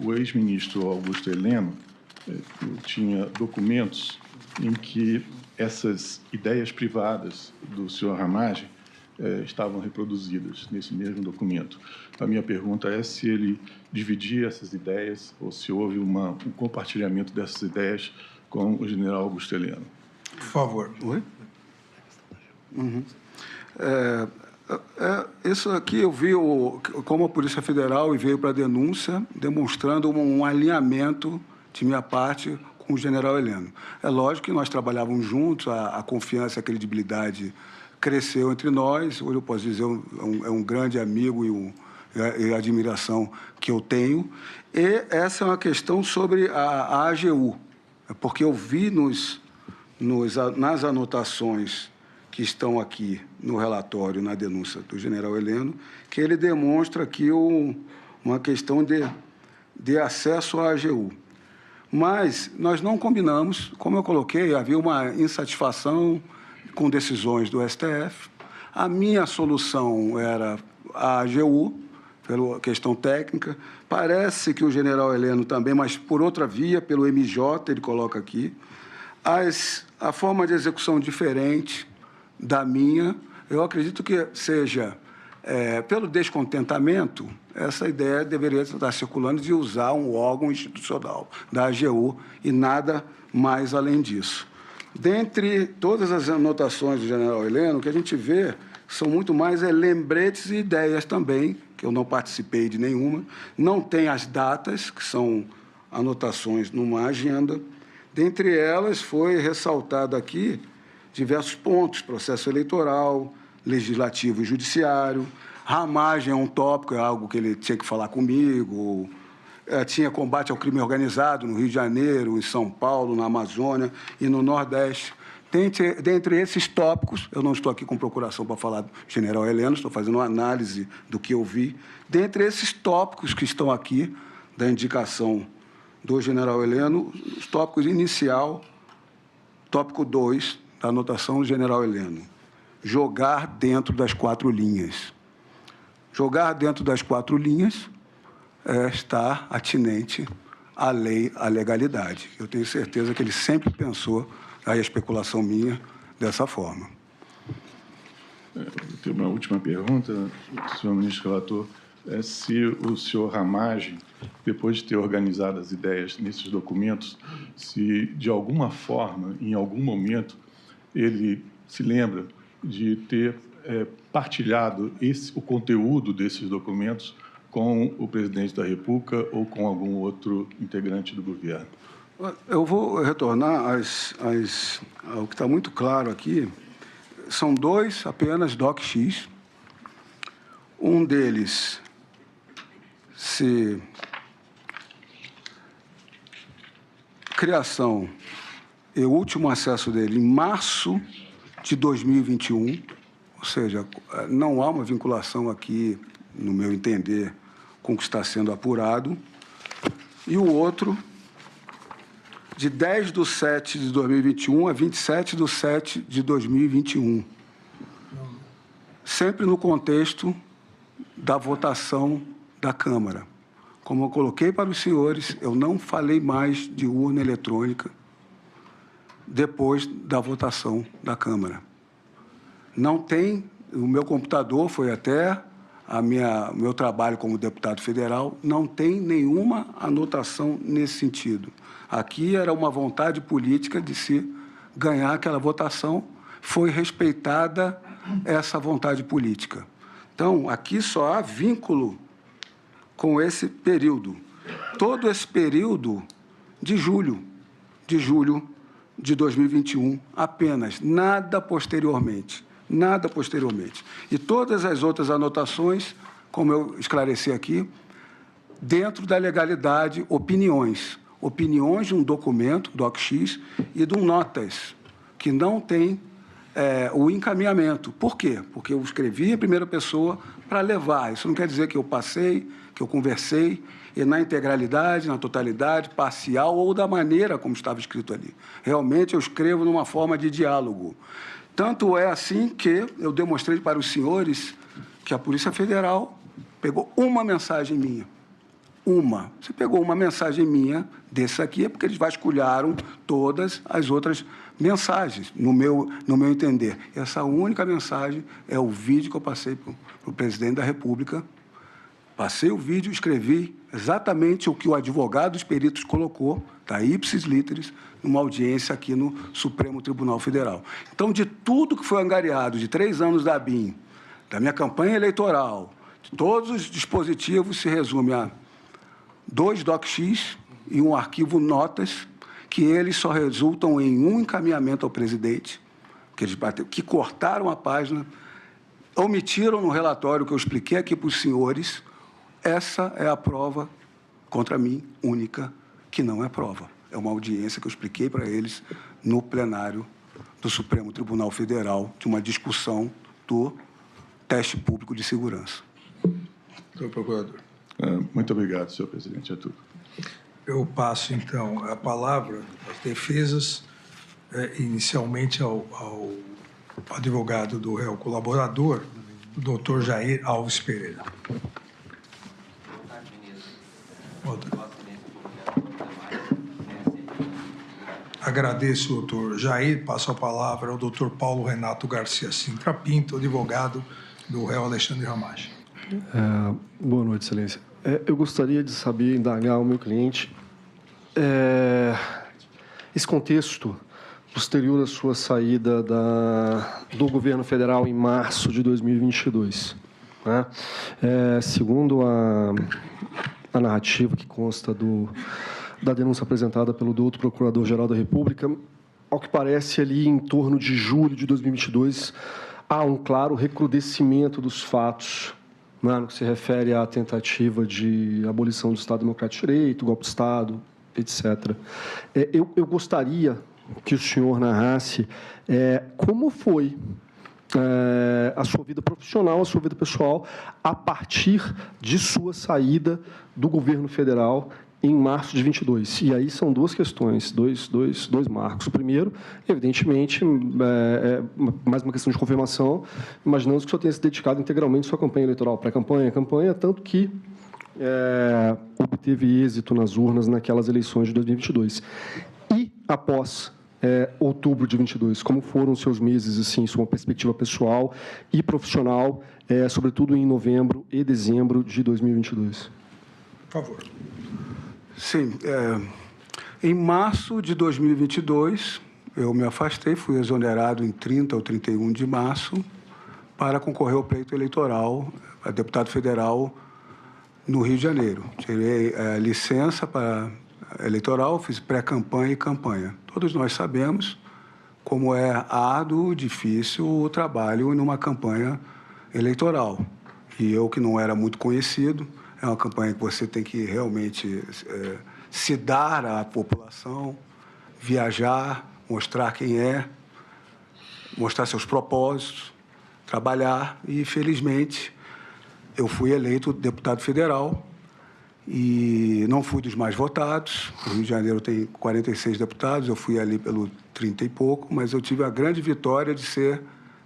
O ex-ministro Augusto Heleno tinha documentos em que essas ideias privadas do senhor Ramagem estavam reproduzidas nesse mesmo documento. A minha pergunta é se ele dividia essas ideias ou se houve um compartilhamento dessas ideias com o general Augusto Heleno. Por favor. Oi? Uhum. Isso aqui eu vi como a Polícia Federal e veio para a denúncia, demonstrando um alinhamento de minha parte com o general Heleno. É lógico que nós trabalhávamos juntos, a confiança e a credibilidade cresceu entre nós. Hoje eu posso dizer é um grande amigo e a admiração que eu tenho. E essa é uma questão sobre a AGU, porque eu vi nas anotações que estão aqui no relatório, na denúncia do general Heleno, que ele demonstra aqui uma questão de acesso à AGU. Mas nós não combinamos, como eu coloquei, havia uma insatisfação com decisões do STF. A minha solução era a AGU, pela questão técnica. Parece que o general Heleno também, mas por outra via, pelo MJ, ele coloca aqui. A forma de execução diferente da minha, eu acredito que seja, pelo descontentamento, essa ideia deveria estar circulando de usar um órgão institucional da AGU e nada mais além disso. Dentre todas as anotações do general Heleno, o que a gente vê são muito mais lembretes e ideias também, que eu não participei de nenhuma. Não tem as datas, que são anotações numa agenda. Dentre elas, foi ressaltado aqui diversos pontos: processo eleitoral, legislativo e judiciário. Ramagem é um tópico, é algo que ele tinha que falar comigo. Tinha combate ao crime organizado no Rio de Janeiro, em São Paulo, na Amazônia e no Nordeste. Dentre esses tópicos, eu não estou aqui com procuração para falar do general Heleno, estou fazendo uma análise do que eu vi. Dentre esses tópicos que estão aqui, da indicação do general Heleno, os tópicos inicial, tópico 2, da anotação do general Heleno: jogar dentro das 4 linhas. Jogar dentro das 4 linhas está atinente à lei, à legalidade. Eu tenho certeza que ele sempre pensou, aí a especulação minha, dessa forma. Eu tenho uma última pergunta, senhor ministro relator. Se o senhor Ramagem, depois de ter organizado as ideias nesses documentos, se de alguma forma, em algum momento, ele se lembra de ter partilhado o conteúdo desses documentos com o presidente da República ou com algum outro integrante do governo? Eu vou retornar ao que está muito claro aqui. São dois apenas DocX. Um deles criação e o último acesso dele em março de 2021, ou seja, não há uma vinculação aqui, no meu entender, com o que está sendo apurado. E o outro, de 10/7 de 2021 a 27/7 de 2021. Sempre no contexto da votação da Câmara. Como eu coloquei para os senhores, eu não falei mais de urna eletrônica depois da votação da Câmara. Não tem, o meu computador foi até o meu trabalho como deputado federal, não tem nenhuma anotação nesse sentido. Aqui era uma vontade política de se ganhar aquela votação, foi respeitada essa vontade política. Então, aqui só há vínculo com esse período. Todo esse período de julho de 2021, apenas, nada posteriormente. Nada posteriormente. E todas as outras anotações, como eu esclareci aqui, dentro da legalidade, opiniões de um documento, DocX, e de um notas, que não tem o encaminhamento. Por quê? Porque eu escrevi em primeira pessoa para levar. Isso não quer dizer que eu passei, que eu conversei, e na integralidade, na totalidade, parcial ou da maneira como estava escrito ali. Realmente, eu escrevo numa forma de diálogo. Tanto é assim que eu demonstrei para os senhores que a Polícia Federal pegou uma mensagem minha. Uma. Você pegou uma mensagem minha desse aqui, é porque eles vasculharam todas as outras mensagens, no meu entender. Essa única mensagem é o vídeo que eu passei para o presidente da República. Passei o vídeo, escrevi exatamente o que o advogado dos peritos colocou, da ipsis literis, numa audiência aqui no Supremo Tribunal Federal. Então, de tudo que foi angariado, de 3 anos da ABIN, da minha campanha eleitoral, de todos os dispositivos, se resume a 2 DocX e um arquivo notas, que eles só resultam em um encaminhamento ao presidente, que cortaram a página, omitiram no relatório que eu expliquei aqui para os senhores. Essa é a prova contra mim, única, que não é prova. É uma audiência que eu expliquei para eles no plenário do Supremo Tribunal Federal, de uma discussão do teste público de segurança. Senhor procurador. Muito obrigado, senhor presidente. É tudo. Eu passo, então, a palavra às defesas, inicialmente ao advogado do réu colaborador, o doutor Jair Alves Pereira. Agradeço, doutor Jair. Passo a palavra ao doutor Paulo Renato Garcia Sintra Pinto, advogado do réu Alexandre Ramage. Boa noite, excelência. Eu gostaria de saber, indagar ao meu cliente, esse contexto posterior à sua saída do governo federal em março de 2022. Né? Segundo a narrativa que consta da denúncia apresentada pelo doutor Procurador-Geral da República, ao que parece, ali em torno de julho de 2022, há um claro recrudescimento dos fatos, né, no que se refere à tentativa de abolição do Estado Democrático de Direito, golpe de Estado, etc. Eu gostaria que o senhor narrasse como foi a sua vida profissional, a sua vida pessoal, a partir de sua saída do governo federal em março de 22. E aí são duas questões, dois marcos. O primeiro, evidentemente, mais uma questão de confirmação, imaginamos que o senhor tenha se dedicado integralmente à sua campanha eleitoral, pré-campanha, tanto que obteve êxito nas urnas naquelas eleições de 2022. E, após outubro de 22, como foram os seus meses, assim, sua perspectiva pessoal e profissional, sobretudo em novembro e dezembro de 2022? Por favor. Sim. Em março de 2022, eu me afastei, fui exonerado em 30 ou 31 de março para concorrer ao pleito eleitoral a deputado federal no Rio de Janeiro. Tirei licença para eleitoral, fiz pré-campanha e campanha. Todos nós sabemos como é árduo, difícil o trabalho numa campanha eleitoral. E eu, que não era muito conhecido, é uma campanha que você tem que realmente se dar à população, viajar, mostrar quem é, mostrar seus propósitos, trabalhar. E, felizmente, eu fui eleito deputado federal e não fui dos mais votados. O Rio de Janeiro tem 46 deputados, eu fui ali pelo 30 e pouco, mas eu tive a grande vitória de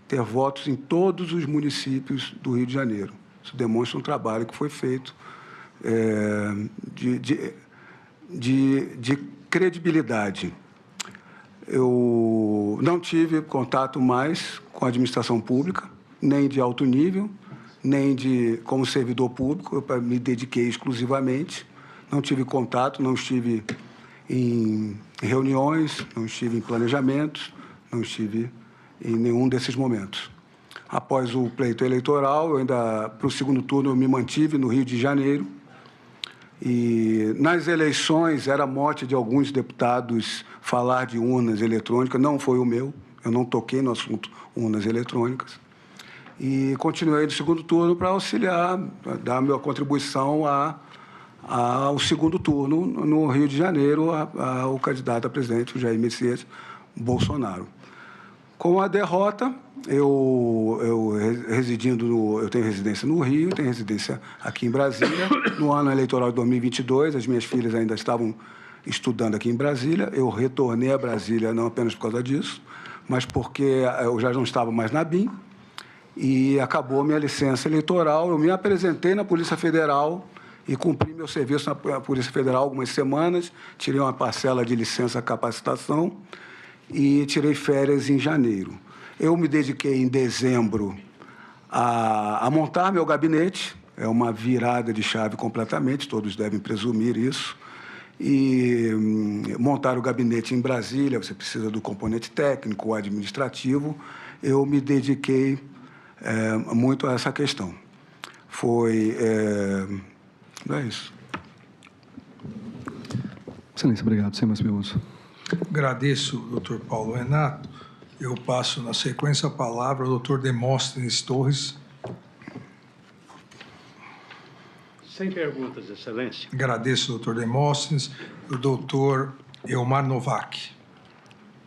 ter votos em todos os municípios do Rio de Janeiro. Isso demonstra um trabalho que foi feito de credibilidade. Eu não tive contato mais com a administração pública, nem de alto nível, nem como servidor público. Eu me dediquei exclusivamente, não tive contato, não estive em reuniões, não estive em planejamentos, não estive em nenhum desses momentos. Após o pleito eleitoral, para o segundo turno, eu me mantive no Rio de Janeiro. E nas eleições, era mote de alguns deputados falar de urnas eletrônicas, não foi o meu, eu não toquei no assunto urnas eletrônicas. E continuei no segundo turno para auxiliar, para dar a minha contribuição ao segundo turno no Rio de Janeiro, ao candidato a presidente, o Jair Messias Bolsonaro. Com a derrota, eu tenho residência no Rio, tenho residência aqui em Brasília. No ano eleitoral de 2022, as minhas filhas ainda estavam estudando aqui em Brasília. Eu retornei a Brasília não apenas por causa disso, mas porque eu já não estava mais na BIM e acabou minha licença eleitoral. Eu me apresentei na Polícia Federal e cumpri meu serviço na Polícia Federal algumas semanas, tirei uma parcela de licença capacitação e tirei férias em janeiro. Eu me dediquei em dezembro a montar meu gabinete, é uma virada de chave completamente, todos devem presumir isso, e montar o gabinete em Brasília, você precisa do componente técnico, administrativo, eu me dediquei muito a essa questão. Não é isso. Excelência, obrigado. Sem mais perguntas. Agradeço, doutor Paulo Renato. Eu passo, na sequência, a palavra ao doutor Demóstenes Torres. Sem perguntas, Excelência. Agradeço, doutor Demóstenes. O doutor Elmar Novak.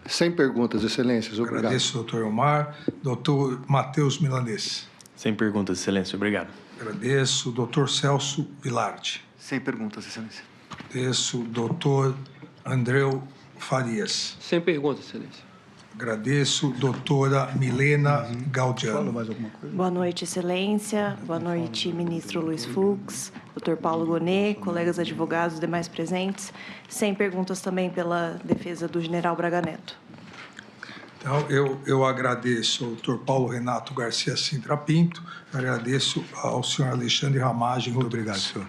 Sem perguntas, Excelências. Obrigado. Agradeço, doutor Elmar. Doutor Matheus Milanês. Sem perguntas, Excelência. Obrigado. Agradeço, doutor Celso Vilardi. Sem perguntas, Excelência. Agradeço, doutor Andreu Farias. Sem perguntas, Excelência. Agradeço, doutora Milena Gaudiano. Fala mais alguma coisa? Boa noite, Excelência. Boa noite, ministro Luiz Fux, doutor Paulo Gonet, colegas advogados e demais presentes. Sem perguntas também pela defesa do general Braga Neto. Então, eu agradeço ao doutor Paulo Renato Garcia Sintra Pinto, agradeço ao senhor Alexandre Ramagem. Muito obrigado, senhor.